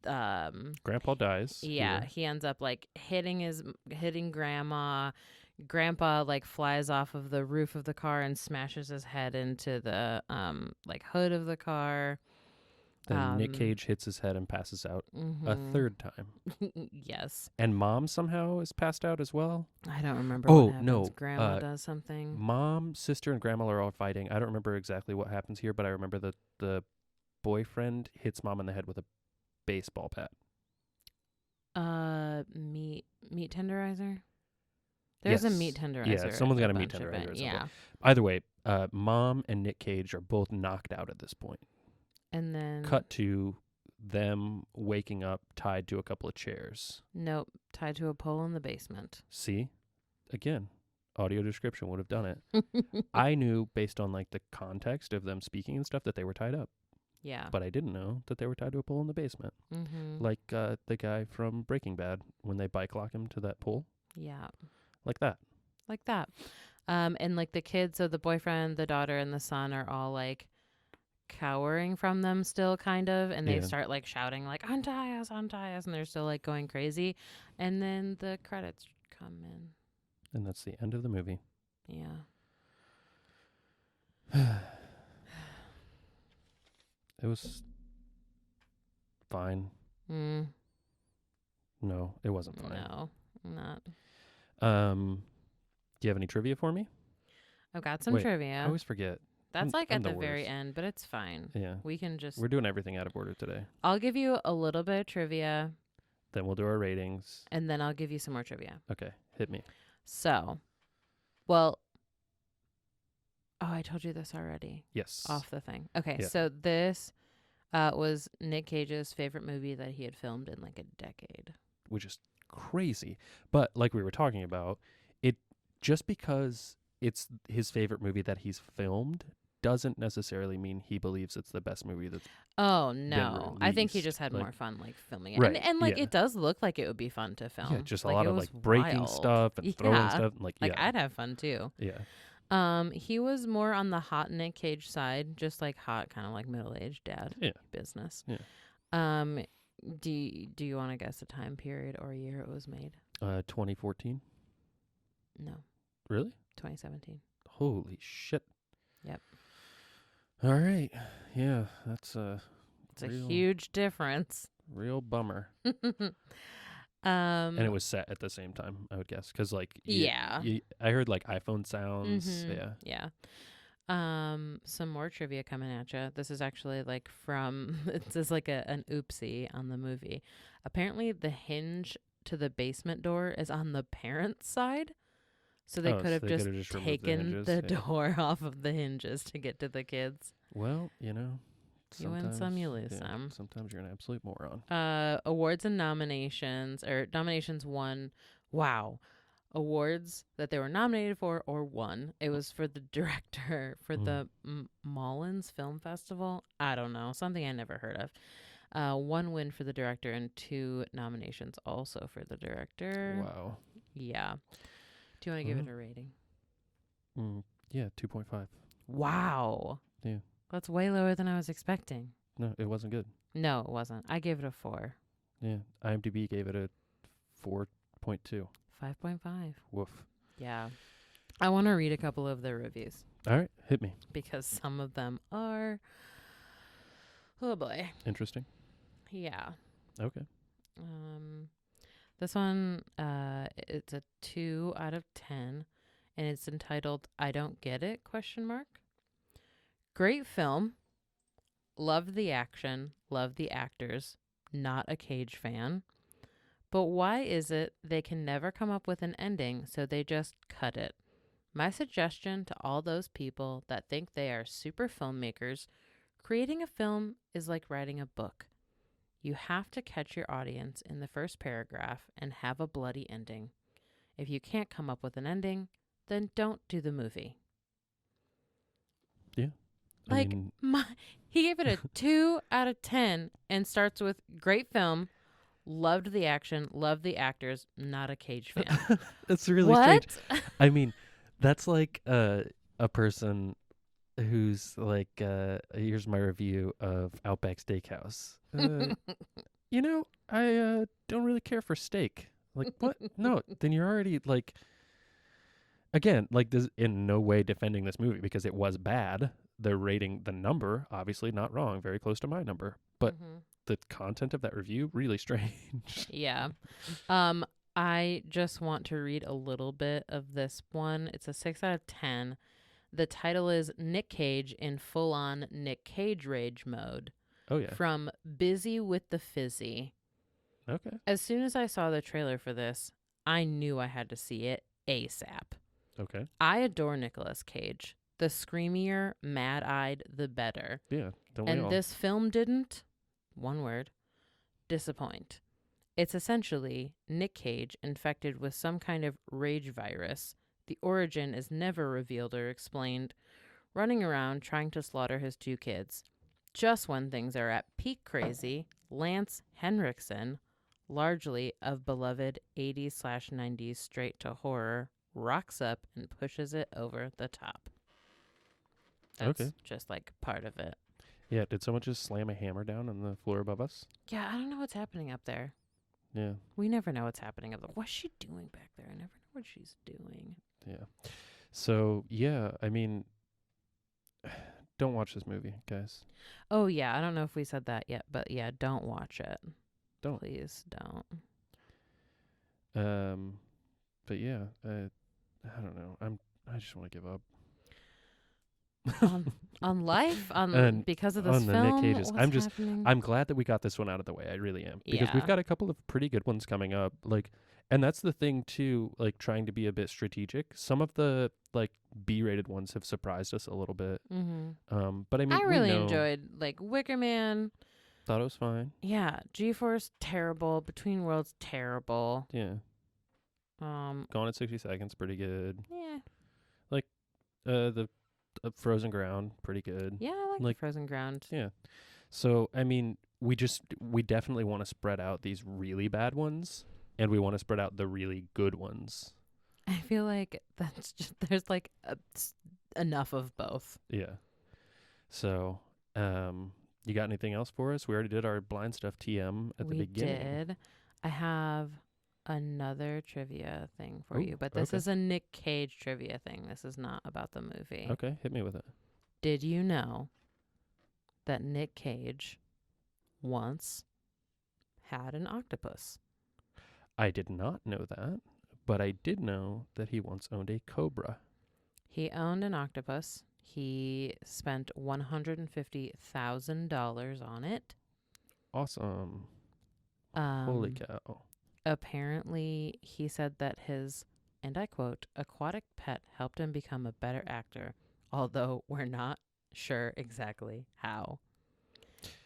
[SPEAKER 2] Grandpa dies.
[SPEAKER 1] yeah,
[SPEAKER 2] Here.
[SPEAKER 1] he ends up like hitting grandma. Grandpa like flies off of the roof of the car and smashes his head into the like hood of the car.
[SPEAKER 2] Then Nic Cage hits his head and passes out a third time.
[SPEAKER 1] Yes.
[SPEAKER 2] And Mom somehow is passed out as well.
[SPEAKER 1] I don't remember
[SPEAKER 2] Oh,
[SPEAKER 1] what happens.
[SPEAKER 2] no,
[SPEAKER 1] Grandma does something.
[SPEAKER 2] Mom, sister, and grandma are all fighting. I don't remember exactly what happens here, but I remember that the boyfriend hits Mom in the head with a baseball bat.
[SPEAKER 1] Meat tenderizer. There's a meat tenderizer.
[SPEAKER 2] Yeah, someone's got a meat
[SPEAKER 1] bunch of
[SPEAKER 2] tenderizer.
[SPEAKER 1] it.
[SPEAKER 2] Or
[SPEAKER 1] Yeah.
[SPEAKER 2] something. Either way, Mom and Nic Cage are both knocked out at this point.
[SPEAKER 1] And then
[SPEAKER 2] Cut to them waking up tied to a couple of chairs.
[SPEAKER 1] Nope, tied to a pole in the basement.
[SPEAKER 2] See? Again, audio description would have done it. I knew based on like the context of them speaking and stuff that they were tied up.
[SPEAKER 1] Yeah.
[SPEAKER 2] But I didn't know that they were tied to a pole in the basement.
[SPEAKER 1] Mm-hmm.
[SPEAKER 2] Like the guy from Breaking Bad when they bike lock him to that pole.
[SPEAKER 1] Yeah.
[SPEAKER 2] Like that.
[SPEAKER 1] Like that. And like the kids, so the boyfriend, the daughter, and the son are all like cowering from them still, kind of, and they start like shouting like untie us, and they're still like going crazy, and then the credits come in.
[SPEAKER 2] And that's the end of the movie.
[SPEAKER 1] Yeah.
[SPEAKER 2] It was fine.
[SPEAKER 1] No,
[SPEAKER 2] No, it wasn't fine.
[SPEAKER 1] not.
[SPEAKER 2] Do you have any trivia for me?
[SPEAKER 1] I've got some
[SPEAKER 2] Wait,
[SPEAKER 1] trivia.
[SPEAKER 2] I always forget.
[SPEAKER 1] That's like
[SPEAKER 2] I'm
[SPEAKER 1] at the
[SPEAKER 2] the
[SPEAKER 1] very
[SPEAKER 2] worst.
[SPEAKER 1] end, but it's fine.
[SPEAKER 2] Yeah.
[SPEAKER 1] We can just
[SPEAKER 2] We're doing everything out of order today.
[SPEAKER 1] I'll give you a little bit of trivia,
[SPEAKER 2] Then we'll do our ratings.
[SPEAKER 1] and then I'll give you some more trivia.
[SPEAKER 2] Okay, hit me.
[SPEAKER 1] So, well, I told you this already.
[SPEAKER 2] Yes.
[SPEAKER 1] Off the thing. Okay,
[SPEAKER 2] Yeah.
[SPEAKER 1] so this was Nic Cage's favorite movie that he had filmed in like a decade.
[SPEAKER 2] Which is crazy. But like we were talking about, it just because it's his favorite movie that he's filmed doesn't necessarily mean he believes it's the best movie that's
[SPEAKER 1] Oh, no. I think he
[SPEAKER 2] released.
[SPEAKER 1] just had
[SPEAKER 2] Like-
[SPEAKER 1] more fun like filming it.
[SPEAKER 2] Right,
[SPEAKER 1] And like
[SPEAKER 2] yeah.
[SPEAKER 1] it does look like it would be fun to film.
[SPEAKER 2] yeah, just a
[SPEAKER 1] Like,
[SPEAKER 2] lot
[SPEAKER 1] it
[SPEAKER 2] of
[SPEAKER 1] was
[SPEAKER 2] like breaking
[SPEAKER 1] wild.
[SPEAKER 2] stuff and throwing
[SPEAKER 1] Yeah.
[SPEAKER 2] stuff. Like
[SPEAKER 1] Like
[SPEAKER 2] yeah.
[SPEAKER 1] I'd have fun too.
[SPEAKER 2] Yeah.
[SPEAKER 1] He was more on the hot Nic Cage side, just like hot, kind of like middle-aged dad
[SPEAKER 2] Yeah.
[SPEAKER 1] business.
[SPEAKER 2] Yeah.
[SPEAKER 1] Do you want to guess a time period or year it was made?
[SPEAKER 2] 2014.
[SPEAKER 1] No,
[SPEAKER 2] Really?
[SPEAKER 1] 2017.
[SPEAKER 2] Holy shit.
[SPEAKER 1] Yep.
[SPEAKER 2] All right. Yeah, that's
[SPEAKER 1] It's a
[SPEAKER 2] real,
[SPEAKER 1] huge difference.
[SPEAKER 2] real bummer.
[SPEAKER 1] And
[SPEAKER 2] And it was set at the same time, I would guess, because like
[SPEAKER 1] yeah.
[SPEAKER 2] I heard like iPhone sounds.
[SPEAKER 1] Mhm.
[SPEAKER 2] Yeah.
[SPEAKER 1] Yeah. Some more trivia coming at you. This is actually like from this is like an oopsie on the movie. Apparently, the hinge to the basement door is on the parents' side, so they could have just
[SPEAKER 2] removed the
[SPEAKER 1] taken
[SPEAKER 2] hinges,
[SPEAKER 1] the
[SPEAKER 2] yeah.
[SPEAKER 1] door off of the hinges to get to the kids.
[SPEAKER 2] Well, you know,
[SPEAKER 1] You win some, you lose
[SPEAKER 2] yeah,
[SPEAKER 1] some.
[SPEAKER 2] Sometimes you're an absolute moron.
[SPEAKER 1] Awards and nominations, or nominations won. Wow. Awards that they were nominated for or won. It was for the director for the Mullins Film Festival. I don't know. Something I never heard of. 1 win for the director and 2 nominations also for the director.
[SPEAKER 2] Wow.
[SPEAKER 1] Yeah. Do you want to give it a rating?
[SPEAKER 2] Yeah, 2.5.
[SPEAKER 1] Wow.
[SPEAKER 2] Yeah.
[SPEAKER 1] That's way lower than I was expecting.
[SPEAKER 2] No, it wasn't good.
[SPEAKER 1] No, it wasn't. I gave it a 4.
[SPEAKER 2] Yeah, IMDb gave it a 4.2.
[SPEAKER 1] 5.5.
[SPEAKER 2] Woof.
[SPEAKER 1] Yeah. I want to read a couple of the reviews
[SPEAKER 2] All right, hit me.
[SPEAKER 1] because some of them are, oh boy.
[SPEAKER 2] Interesting.
[SPEAKER 1] Yeah.
[SPEAKER 2] Okay.
[SPEAKER 1] This one, it's a 2 out of 10, and it's entitled "I Don't Get It?" ? Great film. Loved the action. Loved the actors. Not a Cage fan. But why is it they can never come up with an ending, so they just cut it? My suggestion to all those people that think they are super filmmakers, creating a film is like writing a book. You have to catch your audience in the first paragraph and have a bloody ending. If you can't come up with an ending, then don't do the movie.
[SPEAKER 2] Yeah.
[SPEAKER 1] Like, he gave it a 2 out of 10 and starts with great film, loved the action, loved the actors, not a Cage fan.
[SPEAKER 2] That's really
[SPEAKER 1] What?
[SPEAKER 2] strange. I mean, that's like a person who's like, here's my review of Outback Steakhouse. I don't really care for steak. Like, what? No, then you're already like, again, like this in no way defending this movie because it was bad. They're rating the number, obviously not wrong, very close to my number, but the content of that review, really strange.
[SPEAKER 1] Yeah. I just want to read a little bit of this one. It's a 6 out of 10. The title is Nic Cage in full-on Nic Cage rage mode.
[SPEAKER 2] Oh, yeah.
[SPEAKER 1] From Busy with the Fizzy.
[SPEAKER 2] Okay.
[SPEAKER 1] As soon as I saw the trailer for this, I knew I had to see it ASAP.
[SPEAKER 2] Okay.
[SPEAKER 1] I adore Nicolas Cage. The screamier, mad-eyed, the better.
[SPEAKER 2] Yeah. Don't we all?
[SPEAKER 1] And this film didn't, one word, disappoint. It's essentially Nic Cage infected with some kind of rage virus. The origin is never revealed or explained, running around trying to slaughter his 2 kids. Just when things are at peak crazy, Lance Henriksen, largely of beloved 80s/90s straight to horror, rocks up and pushes it over the top. That's just like part of it.
[SPEAKER 2] Yeah, did someone just slam a hammer down on the floor above us?
[SPEAKER 1] Yeah, I don't know what's happening up there.
[SPEAKER 2] Yeah.
[SPEAKER 1] We never know what's happening up there. What's she doing back there? I never know what she's doing.
[SPEAKER 2] Yeah. So, yeah, I mean, don't watch this movie, guys.
[SPEAKER 1] Oh, yeah, I don't know if we said that yet, but yeah, don't watch it.
[SPEAKER 2] Don't.
[SPEAKER 1] Please don't.
[SPEAKER 2] But yeah, I don't know. I just want to give up.
[SPEAKER 1] on life, because of this
[SPEAKER 2] on the
[SPEAKER 1] film.
[SPEAKER 2] Nic Cages.
[SPEAKER 1] What's happening?
[SPEAKER 2] I'm glad that we got this one out of the way. I really am, because we've
[SPEAKER 1] Yeah.
[SPEAKER 2] got a couple of pretty good ones coming up. Like, and that's the thing too. Like, trying to be a bit strategic. Some of the like B-rated ones have surprised us a little bit. But I mean,
[SPEAKER 1] I really enjoyed like Wicker Man.
[SPEAKER 2] Thought it was fine.
[SPEAKER 1] Yeah, G-Force terrible. Between Worlds terrible.
[SPEAKER 2] Yeah. Gone in 60 Seconds, pretty good.
[SPEAKER 1] Yeah.
[SPEAKER 2] Like, the Frozen Ground, pretty good.
[SPEAKER 1] Yeah, I like Frozen Ground.
[SPEAKER 2] Yeah. So, I mean, we definitely want to spread out these really bad ones, and we want to spread out the really good ones.
[SPEAKER 1] I feel like there's like enough of both.
[SPEAKER 2] Yeah. So, you got anything else for us? We already did our blind stuff TM at the beginning.
[SPEAKER 1] We did. I have another trivia thing for
[SPEAKER 2] Ooh,
[SPEAKER 1] you, but this
[SPEAKER 2] okay.
[SPEAKER 1] is a Nic Cage trivia thing. This is not about the movie.
[SPEAKER 2] Okay, hit me with it.
[SPEAKER 1] Did you know that Nic Cage once had an octopus?
[SPEAKER 2] I did not know that, but I did know that he once owned a cobra.
[SPEAKER 1] He owned an octopus. He spent $150,000 on it.
[SPEAKER 2] Awesome. Holy cow.
[SPEAKER 1] Apparently, he said that his, and I quote, aquatic pet helped him become a better actor, although we're not sure exactly how.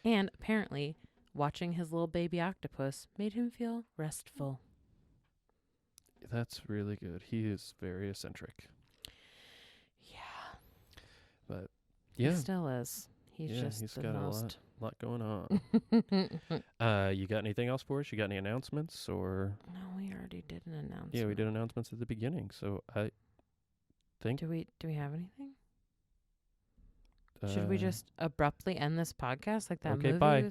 [SPEAKER 1] And apparently, watching his little baby octopus made him feel restful.
[SPEAKER 2] That's really good. He is very eccentric.
[SPEAKER 1] Yeah.
[SPEAKER 2] But, yeah.
[SPEAKER 1] He still is. He's
[SPEAKER 2] got
[SPEAKER 1] most...
[SPEAKER 2] a lot going on. You got anything else for us? You got any announcements or?
[SPEAKER 1] No, we already did an announcement.
[SPEAKER 2] Yeah, we did announcements at the beginning. So I think.
[SPEAKER 1] Do we have anything? Should we just abruptly end this podcast like that movie?
[SPEAKER 2] Okay, bye.